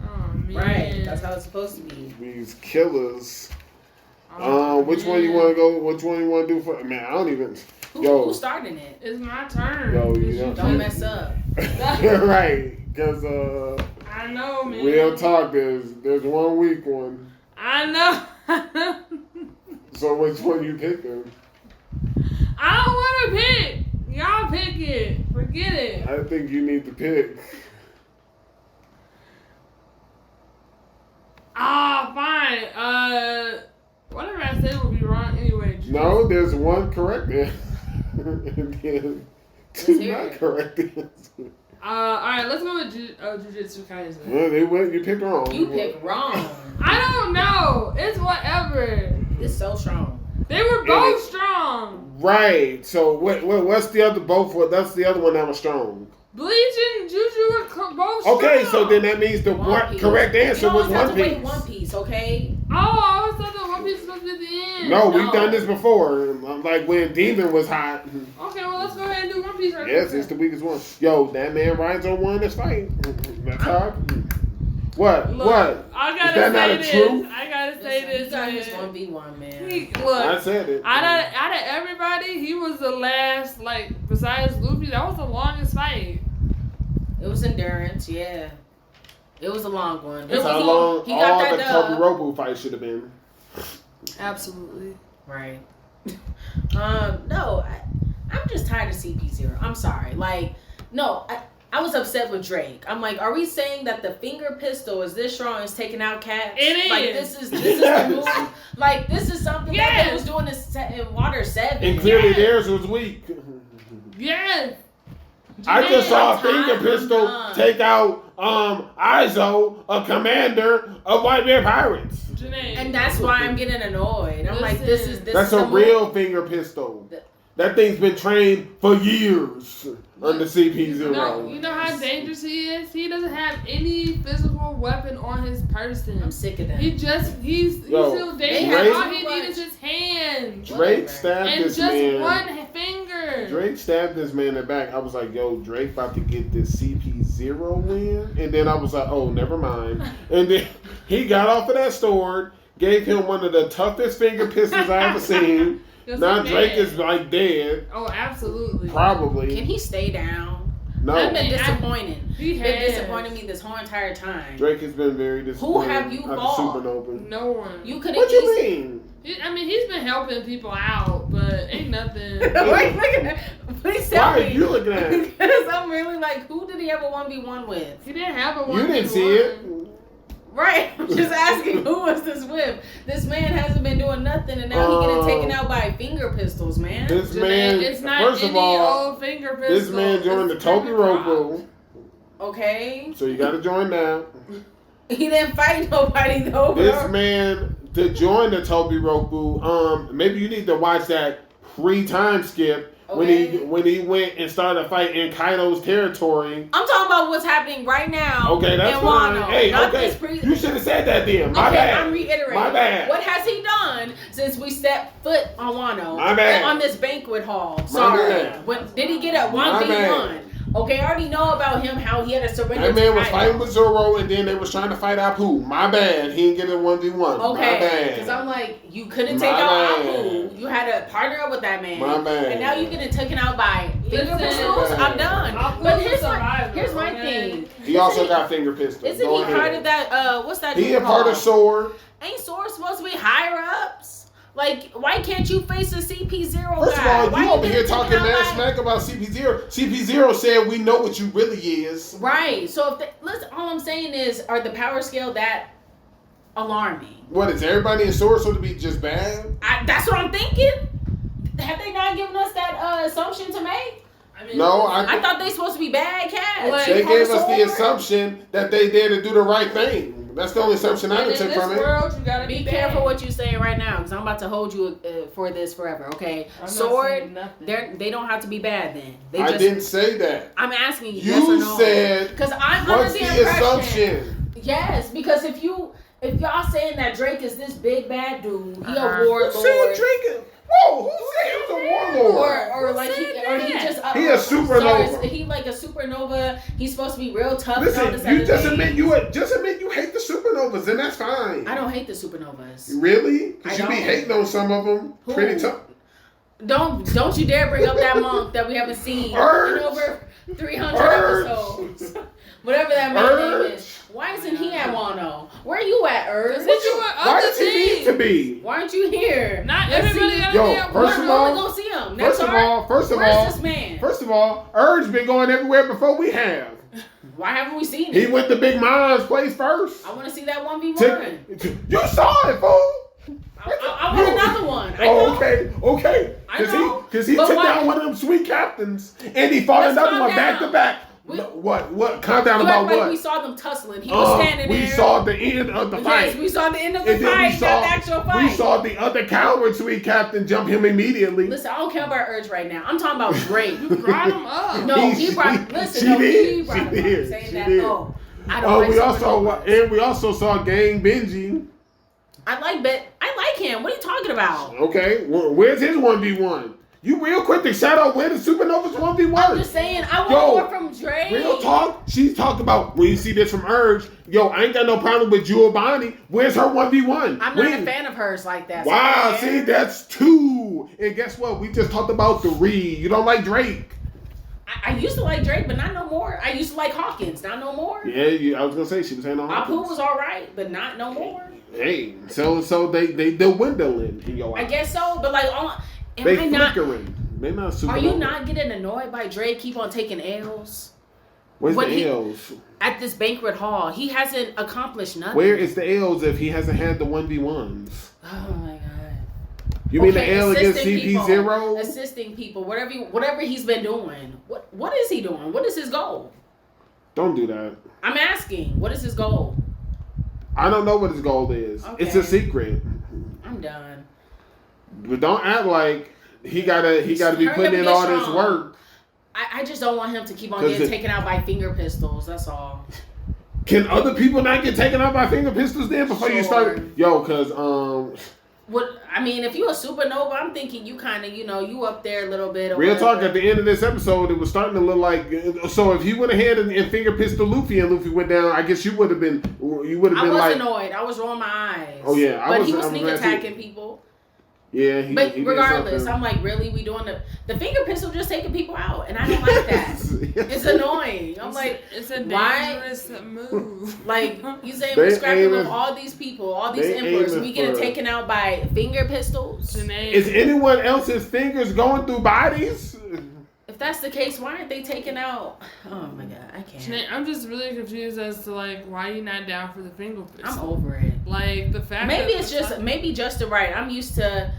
Oh man. Right. That's how it's supposed to be. these killers. Oh, Which one you man. want to go? Which one you want to do for? Man, I don't even. Who's starting it? It's my turn. Yo, you You know. Don't mess up. You're right, because I know, man. real talk. There's one weak one. I know. So which one you picking? I don't want to pick. Y'all pick it. Forget it. I think you need to pick. Fine. Whatever I say will be wrong anyway. No, there's one correct answer. And then two hear not it. correct answers. Alright, let's go with Jujutsu Kaisen. Well, they went. You picked wrong. You picked wrong. I don't know. It's whatever. It's so strong. They were both strong. Right. So what's the other both? That's the other one that was strong. Bleach and Juju were both strong. Okay, so then that means the One Piece. correct answer You was always have One to wait Piece. One Piece, okay? Oh, I always thought that One Piece was supposed to be at the end. No, we've No. done this before. Like when Demon was hot. Okay, well, let's go ahead and do One Piece right Yes, now. it's the weakest one. Yo, that man rides on one. That's fight. That's hard. What? Look, What? I gotta Is that say not a this. truth? I gotta say Listen, this. he got his man. 1v1, man. I Look, said it. out of everybody, he was the last, besides Luffy, that was the longest fight. It was endurance, yeah. It was a long one. That's It how was long he got all that the dub. Todoroki fight should have been. Absolutely. Right. No, I'm just tired of CP0. I'm sorry. No, I was upset with Drake. I'm like, are we saying that the finger pistol is this strong as taking out cats? It is. Like this is the move. Like this is something that they was doing in Water 7. And clearly theirs was weak. Yes. I just saw a finger pistol take out Izo, a commander of White Bear Pirates. Jenae. And that's why I'm getting annoyed. I'm like, this is That's a real finger pistol. That thing's been trained for years under CP0. No, you know how dangerous he is? He doesn't have any physical weapon on his person. I'm sick of that. He's still dangerous. All he needs is his hand. Drake stabbed and this just man. one finger. Drake stabbed this man in the back. I was like, yo, Drake about to get this CP0 win? And then I was like, oh, never mind. And then he got off of that sword, gave him one of the toughest finger pistols I ever seen. Now Drake is like dead. Oh, absolutely. Probably. Can he stay down? No. I've been disappointed. He been has. disappointing me this whole entire time. Drake has been very disappointed. Who have you fought? Supernova. No one. You could. What you mean? He's been helping people out, but ain't nothing. Why you looking at? Please tell Why me. are you looking at? Because I'm really like, who did he have a 1v1 with? He didn't have a 1v1. You didn't see it. Right. I'm just asking, who was this with? This man hasn't been doing nothing, and now he getting taken out by finger pistols, man. This man, it's not first of all, old finger pistol. this man joined the Toby Ropo. Okay. So you got to join now. He didn't fight nobody though. This man to join the Toby Roku. Maybe you need to watch that pre-time skip when he went and started a fight in Kaido's territory. I'm talking about what's happening right now. Okay, that's fine. Hey, okay, you should have said that then. My bad. I'm reiterating. My bad. What has he done since we stepped foot on Wano? My bad. On this banquet hall. My Sorry. bad. When did he get a 1v1? Okay, I already know about him, how he had a surrender. That man was fighting with Zoro, and then they was trying to fight Apu. My bad. He didn't get a 1v1. Okay, my bad. because I'm like, you couldn't take out Apu. You had to partner up with that man. My bad. And now you're getting taken out by finger pistols. I'm done. But here's my thing. He also got finger pistols. Isn't he part of that? What's that? He a part of Sword. Ain't Sword supposed to be higher ups? Like, why can't you face a CP0 guy? First of all, why you over here talking mad like... smack about CP0. CP0 said we know what you really is. Right. So listen, all I'm saying is, are the power scale that alarming? What is everybody in Sword supposed to be just bad? That's what I'm thinking. Have they not given us that assumption to make? I mean, no, I thought they supposed to be bad cats. Like, they gave us the assumption that they did to do the right thing. That's the only assumption I can take from it. You gotta be careful what you're saying right now, because I'm about to hold you for this forever. Okay, Sword, they don't have to be bad. Then I didn't say that. I'm asking you. You yes or no? said because I'm what's under the assumption? Yes, because if y'all saying that Drake is this big bad dude, he a warlord. Drake. Whoa, who said he was a warlord? Or like he just he a supernova. So he like a supernova. He's supposed to be real tough. Listen, you just admit you hate the supernovas, and that's fine. I don't hate the supernovas. Really? Because you be hating on some of them. Who? Pretty tough. Don't you dare bring up that monk that we haven't seen in over 300 episodes. Whatever that man's name is. Why isn't he at Wano? Where are you at, Urge? Why does he need to be? Why aren't you here? Not everybody gotta be at Wano. First of all, we're gonna see him. Where's this man? First of all, Urge been going everywhere before we have. Why haven't we seen him? He went to Big Mom's place first. I want to see that 1v1. You saw it, fool. I want another one. Okay. Because he took down one of them sweet captains, and he fought another one back to back. What? Calm down about what? We saw them tussling. He was standing there. We saw the end of the fight. Yes, we saw the end of the fight. Not the actual fight. We saw the other coward sweet captain jump him immediately. Listen, I don't care about Urge right now. I'm talking about Drake. You brought him up. No, he brought him up. Saying that, I don't like we also saw Gang Benji. I like him. What are you talking about? Okay, where's his 1v1? You real quick to shout out where the Supernovas 1v1. I'm just saying, I want more from Drake. Real talk, she's talked about, when you see this from Urge, I ain't got no problem with Giovanni. Where's her 1v1? I'm not a fan of hers like that. Wow, see, that's 2. And guess what? We just talked about 3. You don't like Drake. I used to like Drake, but not no more. I used to like Hawkins, not no more. Yeah, I was going to say, she was saying on Hawkins. Apu was all right, but not no more. Hey, so they're dwindling in your eyes. I guess so, but like, flickering. They're not super. Are you not getting annoyed by Drake keep on taking L's? Where's the L's? At this banquet hall, he hasn't accomplished nothing. Where is the L's if he hasn't had the 1v1s? Oh my god. You mean the L against CP0? Assisting people, whatever he's been doing. What is he doing? What is his goal? Don't do that. I'm asking, what is his goal? I don't know what his goal is. Okay. It's a secret. I'm done. But don't act like he gotta be putting in all this work. I just don't want him to keep on getting taken out by finger pistols. That's all. Can other people not get taken out by finger pistols then before you start? Yo, cause What I mean, if you a supernova, I'm thinking you kind of, you up there a little bit. Or real whatever. talk. At the end of this episode, it was starting to look like. So if he went ahead and finger pistol Luffy and Luffy went down, I guess you would have been. I was annoyed. I was rolling my eyes. Oh yeah, he was sneak attacking people. Yeah, but regardless, I'm like, really, we doing the finger pistol just taking people out, and I don't like that. It's annoying. I'm like, it's a dangerous move. Like you saying we're scrapping with all these people, all these emperors, we getting taken out by finger pistols. Jenae. Is anyone else's fingers going through bodies? If that's the case, why aren't they taken out? Oh my god, I can't. Jenae, I'm just really confused as to why you not down for the finger pistol. I'm over it. Like the fact maybe it's just Justin right. I'm used to,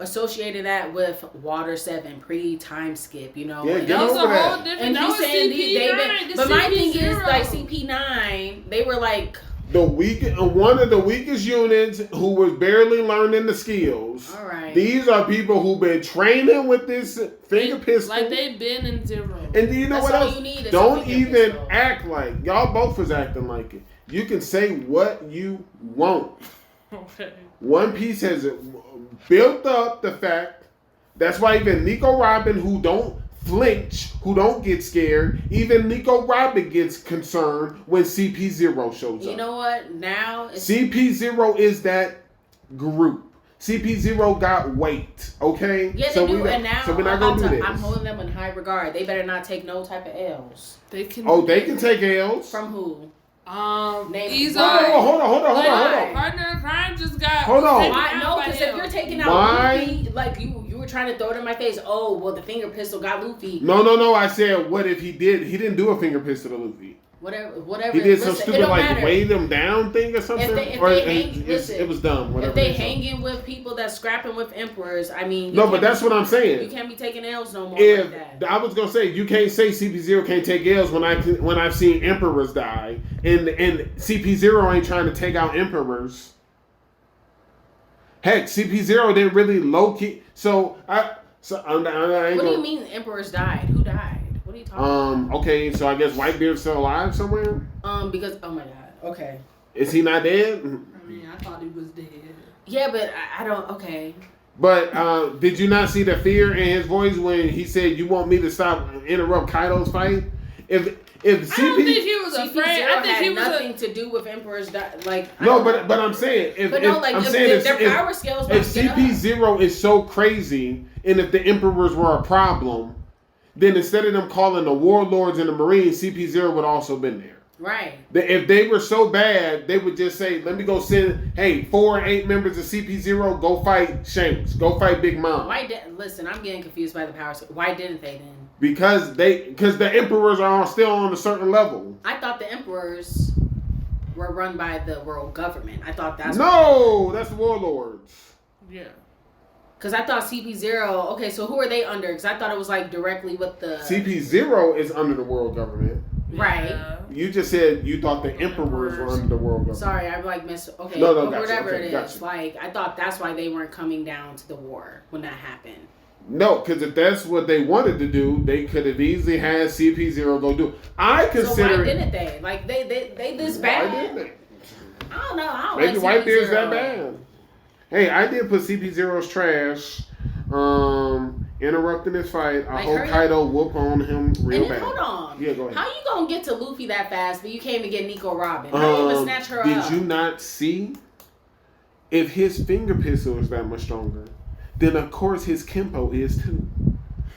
associating that with Water 7 pre-time skip. Yeah, that was a whole different. And he's saying CP9. But my thing is CP9. They were like. One of the weakest units who was barely learning the skills. All right. These are people who've been training with this finger pistol. Like they've been in zero. And do you know what else? Don't even act like y'all both was acting like it. You can say what you want. Okay. One Piece has built up the fact. That's why even Nico Robin, who don't flinch, who don't get scared, even Nico Robin gets concerned when CP0 shows up. You know what? Now CP0 is that group. CP0 got weight, okay? Yeah, they do. And now we're not gonna do this. I'm holding them in high regard. They better not take no type of L's. They can take L's. From who? Easy. Hold on. Partner in crime just got. Hold on. Why? No, because if you're taking out Luffy, like you were trying to throw it in my face. Oh, well, the finger pistol got Luffy. No. I said, what if he did? He didn't do a finger pistol to Luffy. Whatever. He did some stupid weigh them down thing or something. It was dumb. If they hanging with people that's scrapping with emperors, I mean. No, but that's what I'm saying. You can't be taking L's no more like that. I was gonna say you can't say CP0 can't take L's when I've seen emperors die, and CP0 ain't trying to take out emperors. Heck, CP0 didn't really low key. I what do you mean emperors died? Who died? What are you talking about? Okay, so I guess Whitebeard's still alive somewhere? Because, oh my god, okay. Is he not dead? I mean, I thought he was dead. Yeah, but I don't, okay. But, did you not see the fear in his voice when he said, you want me to interrupt Kaido's fight? If CP... I don't think he was afraid. I think he was nothing to do with emperors, but I'm saying... If their power scales... If CP0 is so crazy, and if the emperors were a problem... Then instead of them calling the warlords and the Marines, CP0 would also been there. Right. If they were so bad, they would just say, let me go send, 4 or 8 members of CP0, go fight Shanks. Go fight Big Mom. Listen, I'm getting confused by the powers. Why didn't they then? Because the emperors are still on a certain level. I thought the emperors were run by the world government. I thought that's... No, that's the warlords. Yeah. Because I thought CP0... Okay, so who are they under? Because I thought it was directly with the... CP0 is under the world government. Right. Yeah. You just said you thought the emperors were under the world government. Sorry, I'm Okay, no, but whatever it is. Gotcha. I thought that's why they weren't coming down to the war when that happened. No, because if that's what they wanted to do, they could have easily had CP0 go do it. I consider... So why didn't they? They this bad? Why didn't they? I don't know. Maybe Whitebeard's that bad. Hey, I did put CP0's trash, interrupting his fight. I hope Kaido whoop on him real bad. Hold on. Yeah, go ahead. How you gonna get to Luffy that fast, but you can't even get Nico Robin? How you even snatch her up? Did you not see? If his finger pistol is that much stronger, then of course his Kenpo is too.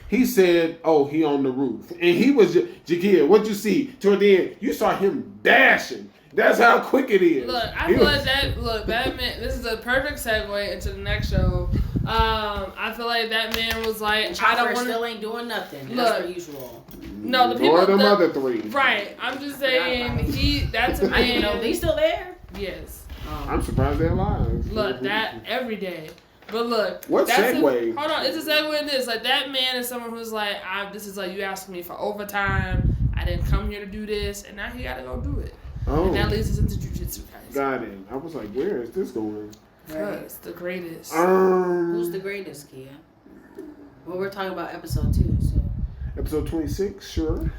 He said, oh, he on the roof. And he was, Jakia, what'd you see? Toward the end, you saw him dashing. That's how quick it is. Look, I feel like that man, this is a perfect segue into the next show. I feel like that man was like, Chopper still ain't doing nothing. That's per usual. No, the people. Or the other three. Right. I'm just saying that's a man. I didn't know. They still there? Yes. I'm surprised they're alive. Look, that every day. But look, what segue? Hold on, it's a segue in this. Like, that man is someone who's like, this is like, you asking me for overtime. I didn't come here to do this, and now he gotta go do it. Oh. And that leads us into jujitsu, guys. Got it. I was like, where is this going? Because the greatest. Who's the greatest, Kia? Well, we're talking about episode 2, so. Episode 26, sure.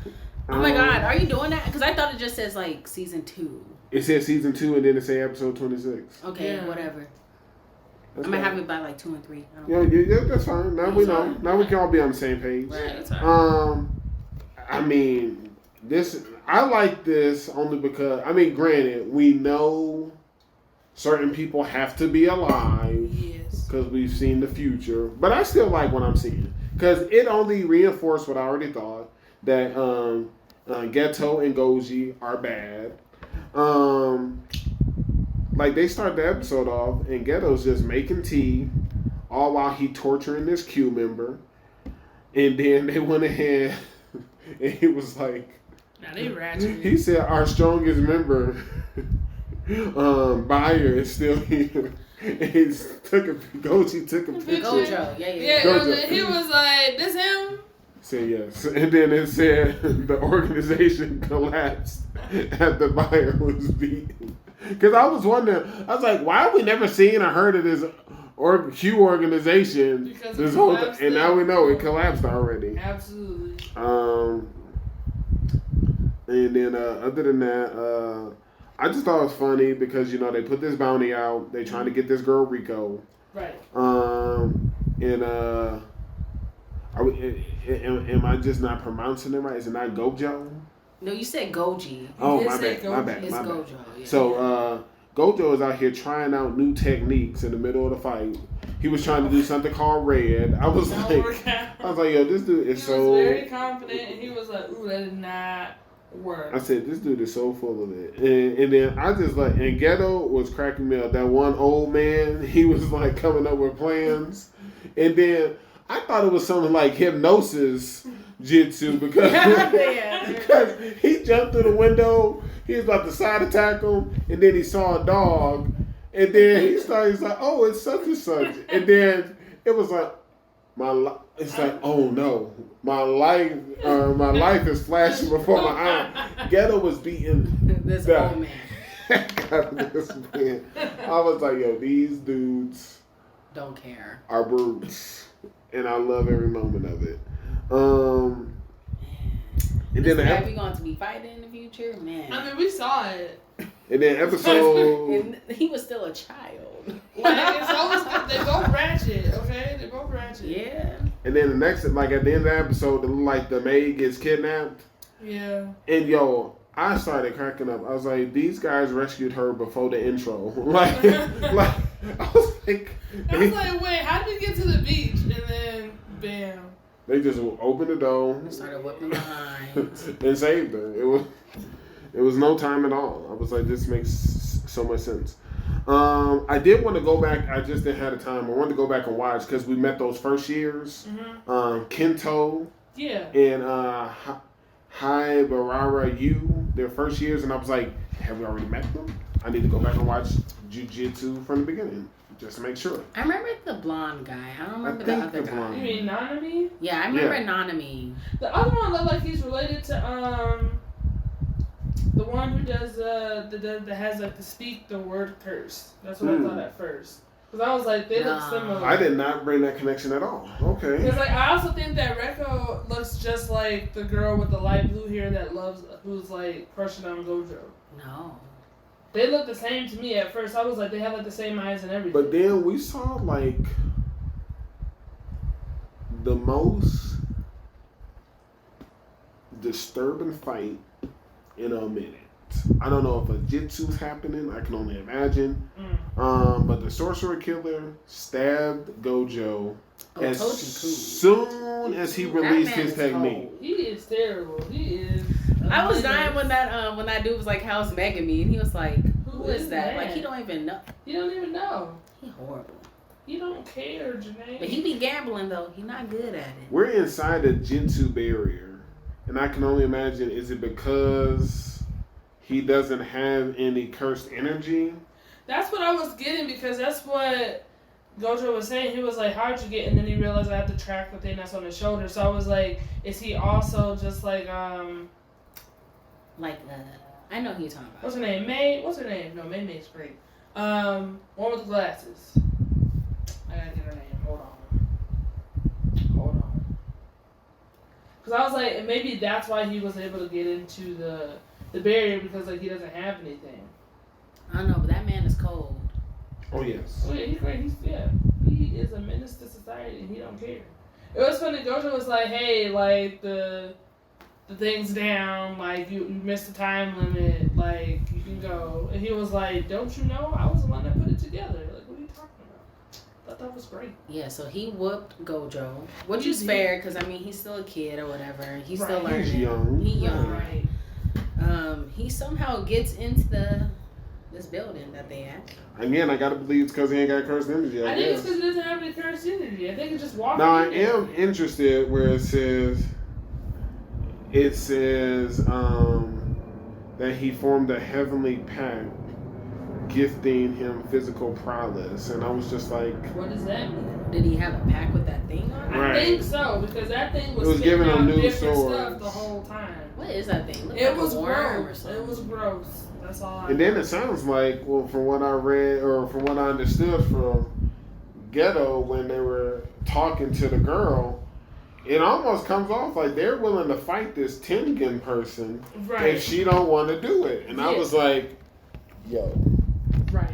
Oh my God, are you doing that? Because I thought it just says like season 2. It says season 2 and then it say episode 26. Okay, whatever. That's I'm gonna fine. have it by like 2 and 3. Yeah, that's fine. Now we know. Now we can all be on the same page. Right, that's fine. I mean, I like this only because, I mean, granted, we know certain people have to be alive. Yes. Because we've seen the future. But I still like what I'm seeing. Because it only reinforced what I already thought. That Geto and Goji are bad. Like, they start the episode off and Geto's just making tea. All while he torturing this Q member. And then they went ahead and he was like... Now they ratchet. He said our strongest member, Buyer, is still here. Goji took a picture. Gojo, yeah. Gojo. He was like, this him? Said yes. And then it said the organization collapsed after Buyer was beaten. Because I was wondering, I was like, why have we never seen or heard of this Q organization? Because this it whole collapsed and now we know it collapsed already. Absolutely. And then other than that, I just thought it was funny because, you know, they put this bounty out. They trying to get this girl Rico. Right. Am I just not pronouncing it right? Is it not Gojo? No, you said Goji. Oh, my bad. It's Gojo. Yeah. So Gojo is out here trying out new techniques in the middle of the fight. He was trying to do something called Red. I was like, yo, this dude is so... He was very confident, and he was like, ooh, that did not work. I said, this dude is so full of it. And then I just like, and Geto was cracking me up. That one old man, he was like coming up with plans. And then I thought it was something like hypnosis jitsu because he jumped through the window. He was about to side attack him. And then he saw a dog. And then he's like, oh, it's such and such. And then it was like, it's like, oh no, my life is flashing before my eye. Geto was beating this old man. This man. I was like, yo, these dudes don't care. Are brutes, and I love every moment of it. And then we going to be fighting in the future, man. I mean, we saw it. And then episode, and he was still a child. Like, it's always they both ratchet, okay? They both ratchet. Yeah. And then the next, like at the end of the episode, like the maid gets kidnapped. Yeah. And yo, I started cracking up. I was like, these guys rescued her before the intro. Like I was like, wait, how did we get to the beach? And then, bam. They just opened the door, started whipping behind, and saved her. It was no time at all. I was like, this makes so much sense. I did want to go back. I just didn't have the time. I wanted to go back and watch because we met those first years. Mm-hmm. Kento. Yeah. And Barara Yu, their first years, and I was like, have we already met them? I need to go back and watch Jujutsu from the beginning. Just to make sure. I remember the blonde guy. I don't remember the other guy. You mean Nanami? Yeah, I remember Nanami. The other one looked like he's related to the one who does that has like to speak the word curse. That's what I thought at first. Because I was like, they look similar. I did not bring that connection at all. Okay. Because like I also think that Reiko looks just like the girl with the light blue hair who's like crushing on Gojo. No. They look the same to me at first. I was like, they have like the same eyes and everything. But then we saw like the most disturbing fight in a minute. I don't know if a jitsu's happening. I can only imagine. But the sorcerer killer stabbed Gojo as soon as he released his technique. He is terrible. He is. I was dying when that dude was like, "How's Megan me?" And he was like, "Who is that?" Like he don't even know. He don't even know. He horrible. He don't care, Jenae. But he be gambling though. He not good at it. We're inside the Jinsu barrier, And I can only imagine, is it because he doesn't have any cursed energy? That's what I was getting, because that's what Gojo was saying. He was like, how'd you get? And then he realized I have to track the thing that's on his shoulder. So I was like, is he also just like, I know who you're talking about. what's her name? May? What's her name? No, May's great. One with the glasses. I gotta get her name. Hold on. Because I was like, and maybe that's why he was able to get into the barrier, because like he doesn't have anything. I don't know, but that man is cold. Oh, yes. Oh yeah, he's great. He is a menace to society, and he don't care. It was funny. Gojo was like, "Hey, like the thing's down. Like you missed the time limit. Like you can go." And he was like, "Don't you know? I was the one that put it together. Like what are you talking about?" I thought that was great. Yeah, so he whooped Gojo, which is fair because I mean he's still a kid or whatever. He's still learning. He's young. He's young. Right. He somehow gets into this building that they at. Again, I gotta believe it's because he ain't got cursed energy. I think it's because he doesn't have any cursed energy. I think it's just walking. Now I am interested where it says that he formed a heavenly pact, gifting him physical prowess, and I was just like, what does that mean? Did he have a pack with that thing on it? Right. I think so, because that thing was, It was giving him new different swords. stuff the whole time. What is that thing? Look It like was a worm or gross. something. It was gross. That's all I and then it sounds like, well, from what I read or from what I understood from Ghetto when they were talking to the girl, it almost comes off like they're willing to fight this Tengen person Right. if she don't want to do it. And I Yeah. was like, yo, Right.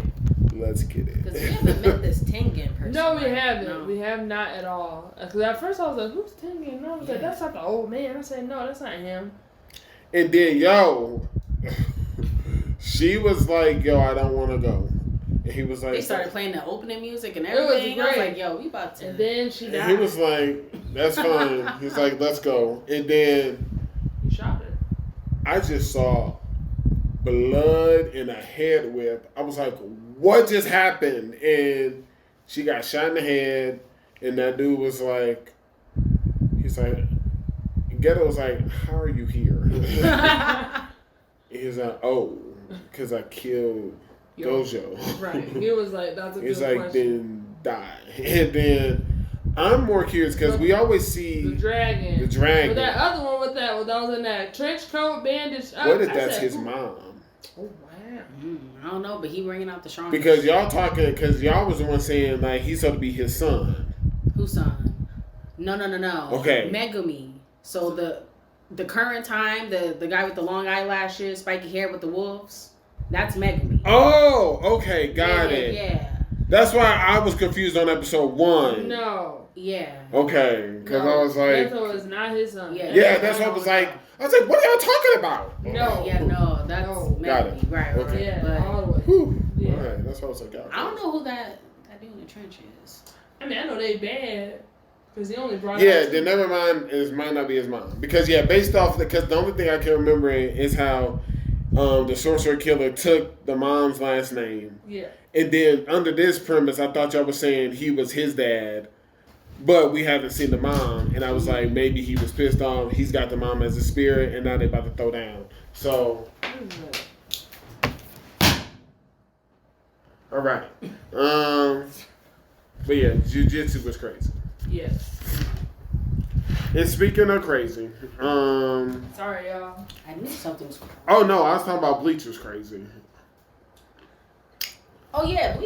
let's get it. Because we haven't met this Tengen person. No, we right? haven't. No. We have not at all. Because at first I was like, who's Tengen? No, I was like, Yeah. that's not the old man. I said, no, that's not him. And then, yo, she was like, yo, I don't want to go. And he was like, They started playing the opening music and It was everything. I was great. like, yo, we about to. And then she and died. he was like, that's fine. He's like, let's go. And then He shot her. I just saw blood and a head whip. I was like, what just happened? And she got shot in the head. And that dude was like, he's like, Ghetto was like, how are you here? He's like, oh, because I killed Gojo. Right. He was like, that's a good He's like, question. then die. And then I'm more curious because we always see The dragon. the dragon. But that other one with that was in that trench coat, bandage. What if that's his mom? Oh, wow. I don't know, but he bringing out the strongest. Because y'all talking, because y'all was the one saying like he's supposed to be his son. Whose son? No. Okay. Megumi. So the current time, the guy with the long eyelashes, spiky hair with the wolves, that's Megumi. Oh, okay, got it. Yeah. That's why I was confused on episode 1. No. Yeah. Okay, because I was like, Beto is not his son. Yeah. that's what I was like. I was like, what are y'all talking about? No. Yeah, no, that's No. Got Megumi. it. Right. Okay. Yeah, But all the way. Whew. Yeah. All right, that's what I was like. I don't know who that dude in the trench is. I mean, I know they bad. Because he only brought Yeah, out then never mind. It might not be his mom because based off because the only thing I can remember is how the sorcerer killer took the mom's last name. Yeah. And then under this premise, I thought y'all were saying he was his dad, but we haven't seen the mom. And I was like, maybe he was pissed off. He's got the mom as a spirit, and now they're about to throw down. So, all right. But yeah, Jiu-Jitsu was crazy. Yes. And speaking of crazy, Sorry, y'all. I knew something was. oh no, I was talking about Bleach was crazy. Oh yeah,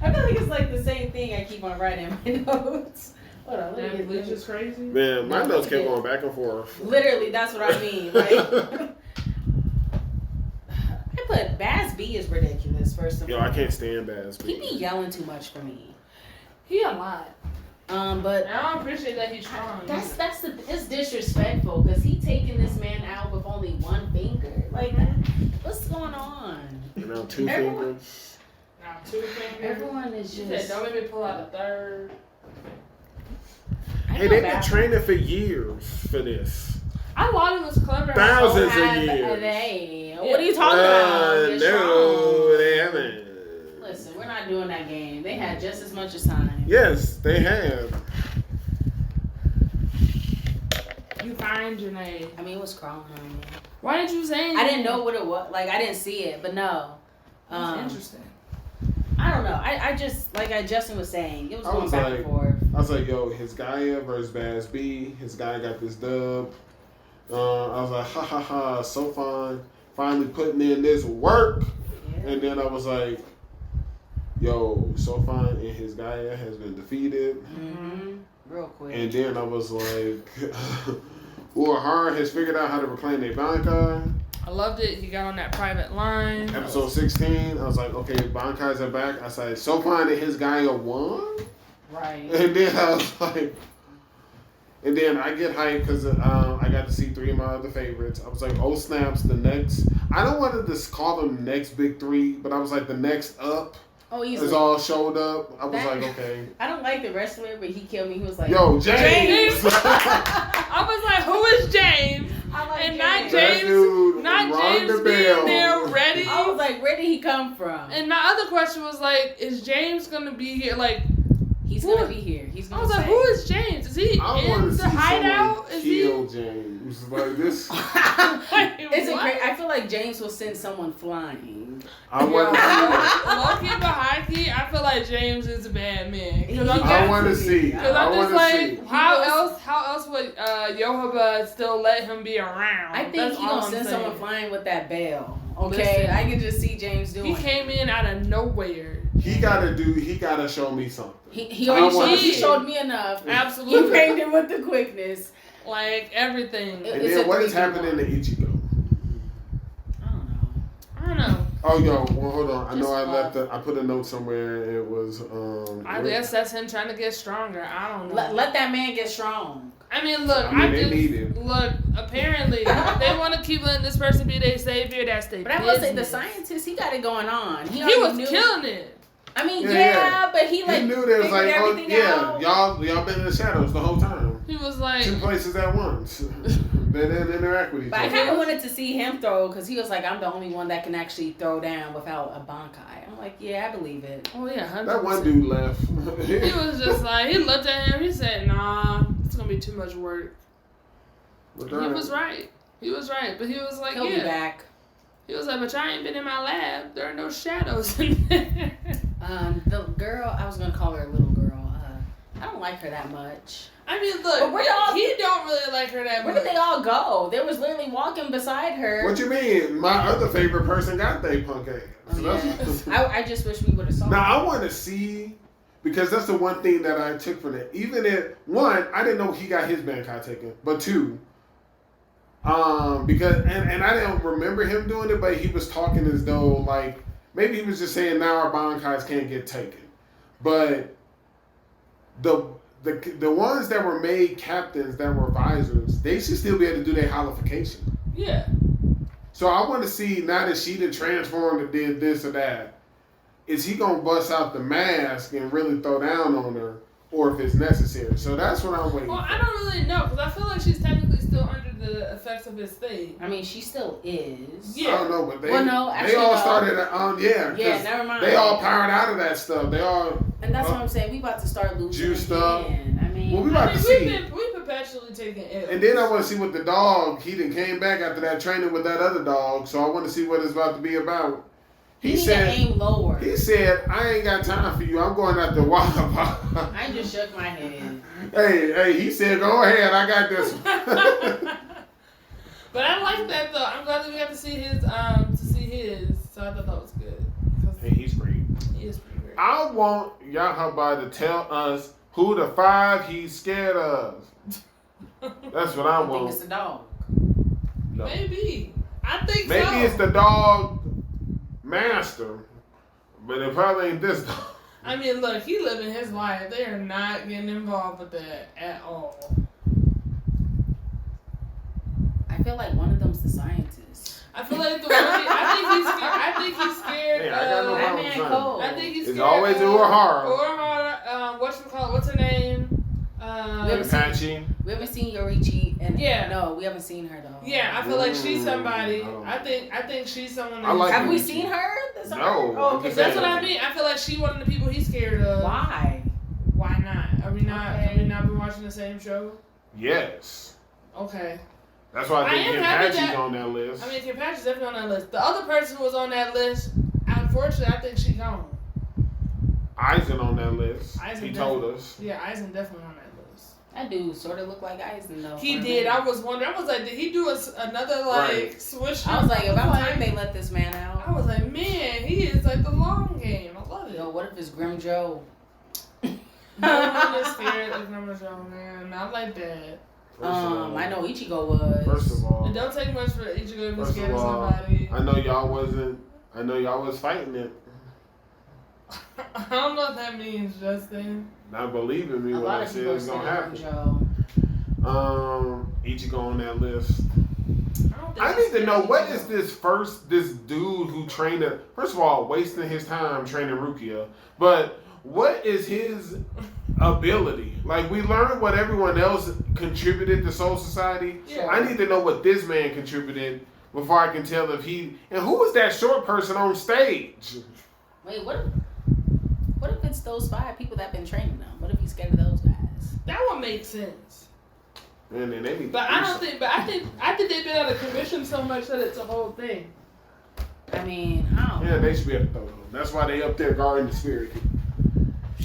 I feel like it's like the same thing. I keep on writing in my notes. Hold on, let me That get Bleach this. is crazy. Man, my No, notes kept yeah. going back and forth. Literally, that's what I mean. Like, I put Baz B is ridiculous. First of all, Yo, I can't stand Baz. He be yelling too much for me. He a lot. But And I don't appreciate that he's strong. it's disrespectful because he taking this man out with only one finger. Like, what's going on? You know, 2 Everyone- fingers. Now 2 fingers. Everyone is She just. said, don't make me pull out a third. I Hey, feel they've bad been for training for years for this. I thought it was clever. Thousands of Have years. they? What are you talking about? You're No, strong. they haven't. Listen, we're not doing that game. They had just as much as time. Yes, they have. behind Jenae? I mean, it was crawling on me. Why didn't you say anything? I didn't know what it was. Like, I didn't see it, but no. That's interesting. I don't know. I just, like Justin was saying, it was going back and forth. I was like, yo, his Gaia versus Baz B. His guy got this dub. I was like, ha ha ha, so fun. Finally putting in this work. Yeah. And then I was like, yo, so fun and his Gaia has been defeated. Mm-hmm. Real quick. And then I was like, Uehara has figured out how to reclaim their Bankai. I loved it. He got on that private line. Episode 16, I was like, okay, Bankais are back. I said, so fun and his Gaia won? Right. And then I was like, and then I get hyped because I got to see 3 of my other favorites. I was like, oh snaps, the next, I don't want to call them next big 3, but I was like, the next up. Oh, easily. It's all showed up. I was that, like, okay. I don't like the wrestler, but he killed me. He was like, yo, James. I was like, who is James? I like and James. not James being there ready. I was like, where did he come from? And my other question was like, is James gonna be here? Like, he's gonna be here. He's gonna. I was like, who is James? Is he in the hideout? Is he? Kill James like this? Is it great? I feel like James will send someone flying. I want to see low-key but high-key, I feel like James is a bad man. I want to see. Because I'm just like, how else would Yohaba still let him be around? I think he's gonna send someone flying with that bell. Okay, listen, I can just see James doing. He came in out of nowhere. He gotta show me something. He already showed me enough. Absolutely. He painted it with the quickness. Like everything. And then what is happening to Ichigo? I don't know. Oh, yo, well, hold on. I know I put a note somewhere. It was, I guess that's him trying to get stronger. I don't know. Let that man get strong. I mean, look, apparently, if they want to keep letting this person be their savior, that's their business. But I must say, the scientist, he got it going on. He was killing it. I mean, but he knew there was like, out. y'all been in the shadows the whole time. He was like 2 places at once. They didn't interact with each other. But I kind of wanted to see him throw because he was like, I'm the only one that can actually throw down without a Bankai. I'm like, yeah, I believe it. Oh yeah, 100%. That one dude left. He was just like, he looked at him. He said, nah, it's gonna be too much work. He was right. He was right, but he was like, he'll be back. He was like, but y'all ain't been in my lab. There are no shadows in there. The girl, I was gonna call her a little girl. I don't like her that much. I mean, look, he don't really like her that much. Where did they all go? They was literally walking beside her. What you mean? My other favorite person got they punk ass. Oh, yeah. I just wish we would have saw. Now I want to see, because that's the one thing that I took from that. Even if one, I didn't know he got his Bankai taken, but 2, because and I didn't remember him doing it, but he was talking as though like maybe he was just saying now our Bankais can't get taken, but the ones that were made captains that were visors, they should still be able to do their holification. Yeah. So I want to see now that she done transformed and did this or that, is he gonna bust out the mask and really throw down on her, or if it's necessary? So that's what I'm waiting. Well, for. I don't really know because I feel like she's technically still under the effects of his thing. I mean, she still is. Yeah. I don't know, but they actually, all started Yeah, never mind. They all powered out of that stuff. They all. And that's what I'm saying. We about to start losing juiced up. I mean, well, we about to see. We perpetually taking L's. And then I want to see what the dog. He done came back after that training with that other dog. So I want to see what it's about to be about. He said, aim lower. He said, I ain't got time for you. I'm going out the water. I just shook my head. Hey, he said, go ahead. I got this one. But I like that though. I'm glad that we got to see his. So I thought that was good. Hey, he's great. He is pretty great. I want Yahaba to tell us who the 5 he's scared of. That's what I want. I think it's the dog. No. Maybe. I think Maybe it's the dog master, but it probably ain't this dog. I mean, look, he living his life. They are not getting involved with that at all. I feel like one of them's the scientist. I feel like I think he's scared. Hey, I got no problem Man with Cole. I think he's scared. It's always Uehara. Uehara. What's her name? Apache. We haven't seen Yorichi, and yeah. No, we haven't seen her though. Yeah, I feel like she's somebody. I think she's someone. Have we seen her? No. Oh, okay, that's what I mean. I feel like she's one of the people he's scared of. Why? Why not? Are we not? Have we not been watching the same show? Yes. Okay. That's why I think am happy Kenpachi's that- on that list. I mean, Kenpachi's definitely on that list. The other person who was on that list, unfortunately, I think she gone. Eisen on that list. Eisen He told definitely- us. Yeah, Eisen definitely on that list. That dude sort of looked like Eisen though. He for a did. minute. I was wondering. I was like, did he do another like Right. switch? I was like, about like- time they let this man I out. was like, man, he is like the long game. I love it. Yo, what if it's Grim Joe? No one is scared of Grandma Joe, man. Not like that. First of all- I know Ichigo was. First of all, It don't take much for Ichigo to be First scared of of all, somebody. I know y'all was fighting it. I don't know what that means, Justin. Not believing me A when lot I of said people are it's gonna scared of happen. Joe. Ichigo on that list. Don't think I he's need to scared know of what Ichigo. is this dude who trained it. First of all, wasting his time training Rukia. But what is his ability? Like, we learned what everyone else contributed to Soul Society. Yeah. I need to know what this man contributed before I can tell if he. And who was that short person on stage? Wait, what if it's those 5 people that been training them? What if he's scared of those guys? That one makes sense. And then they need But to I do don't something. think. But I think they've been out of commission so much that it's a whole thing. I mean, how? Yeah, they should be able to throw them. That's why they up there guarding the Spirit King.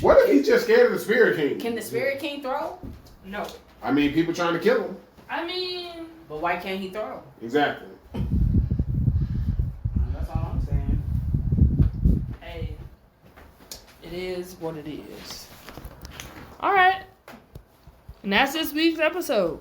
What if he's just scared of the Spirit King? Can the Spirit King throw? No. I mean, people trying to kill him. I mean, But why can't he throw? Exactly. That's all I'm saying. hey, it is what it is. All right. And that's this week's episode.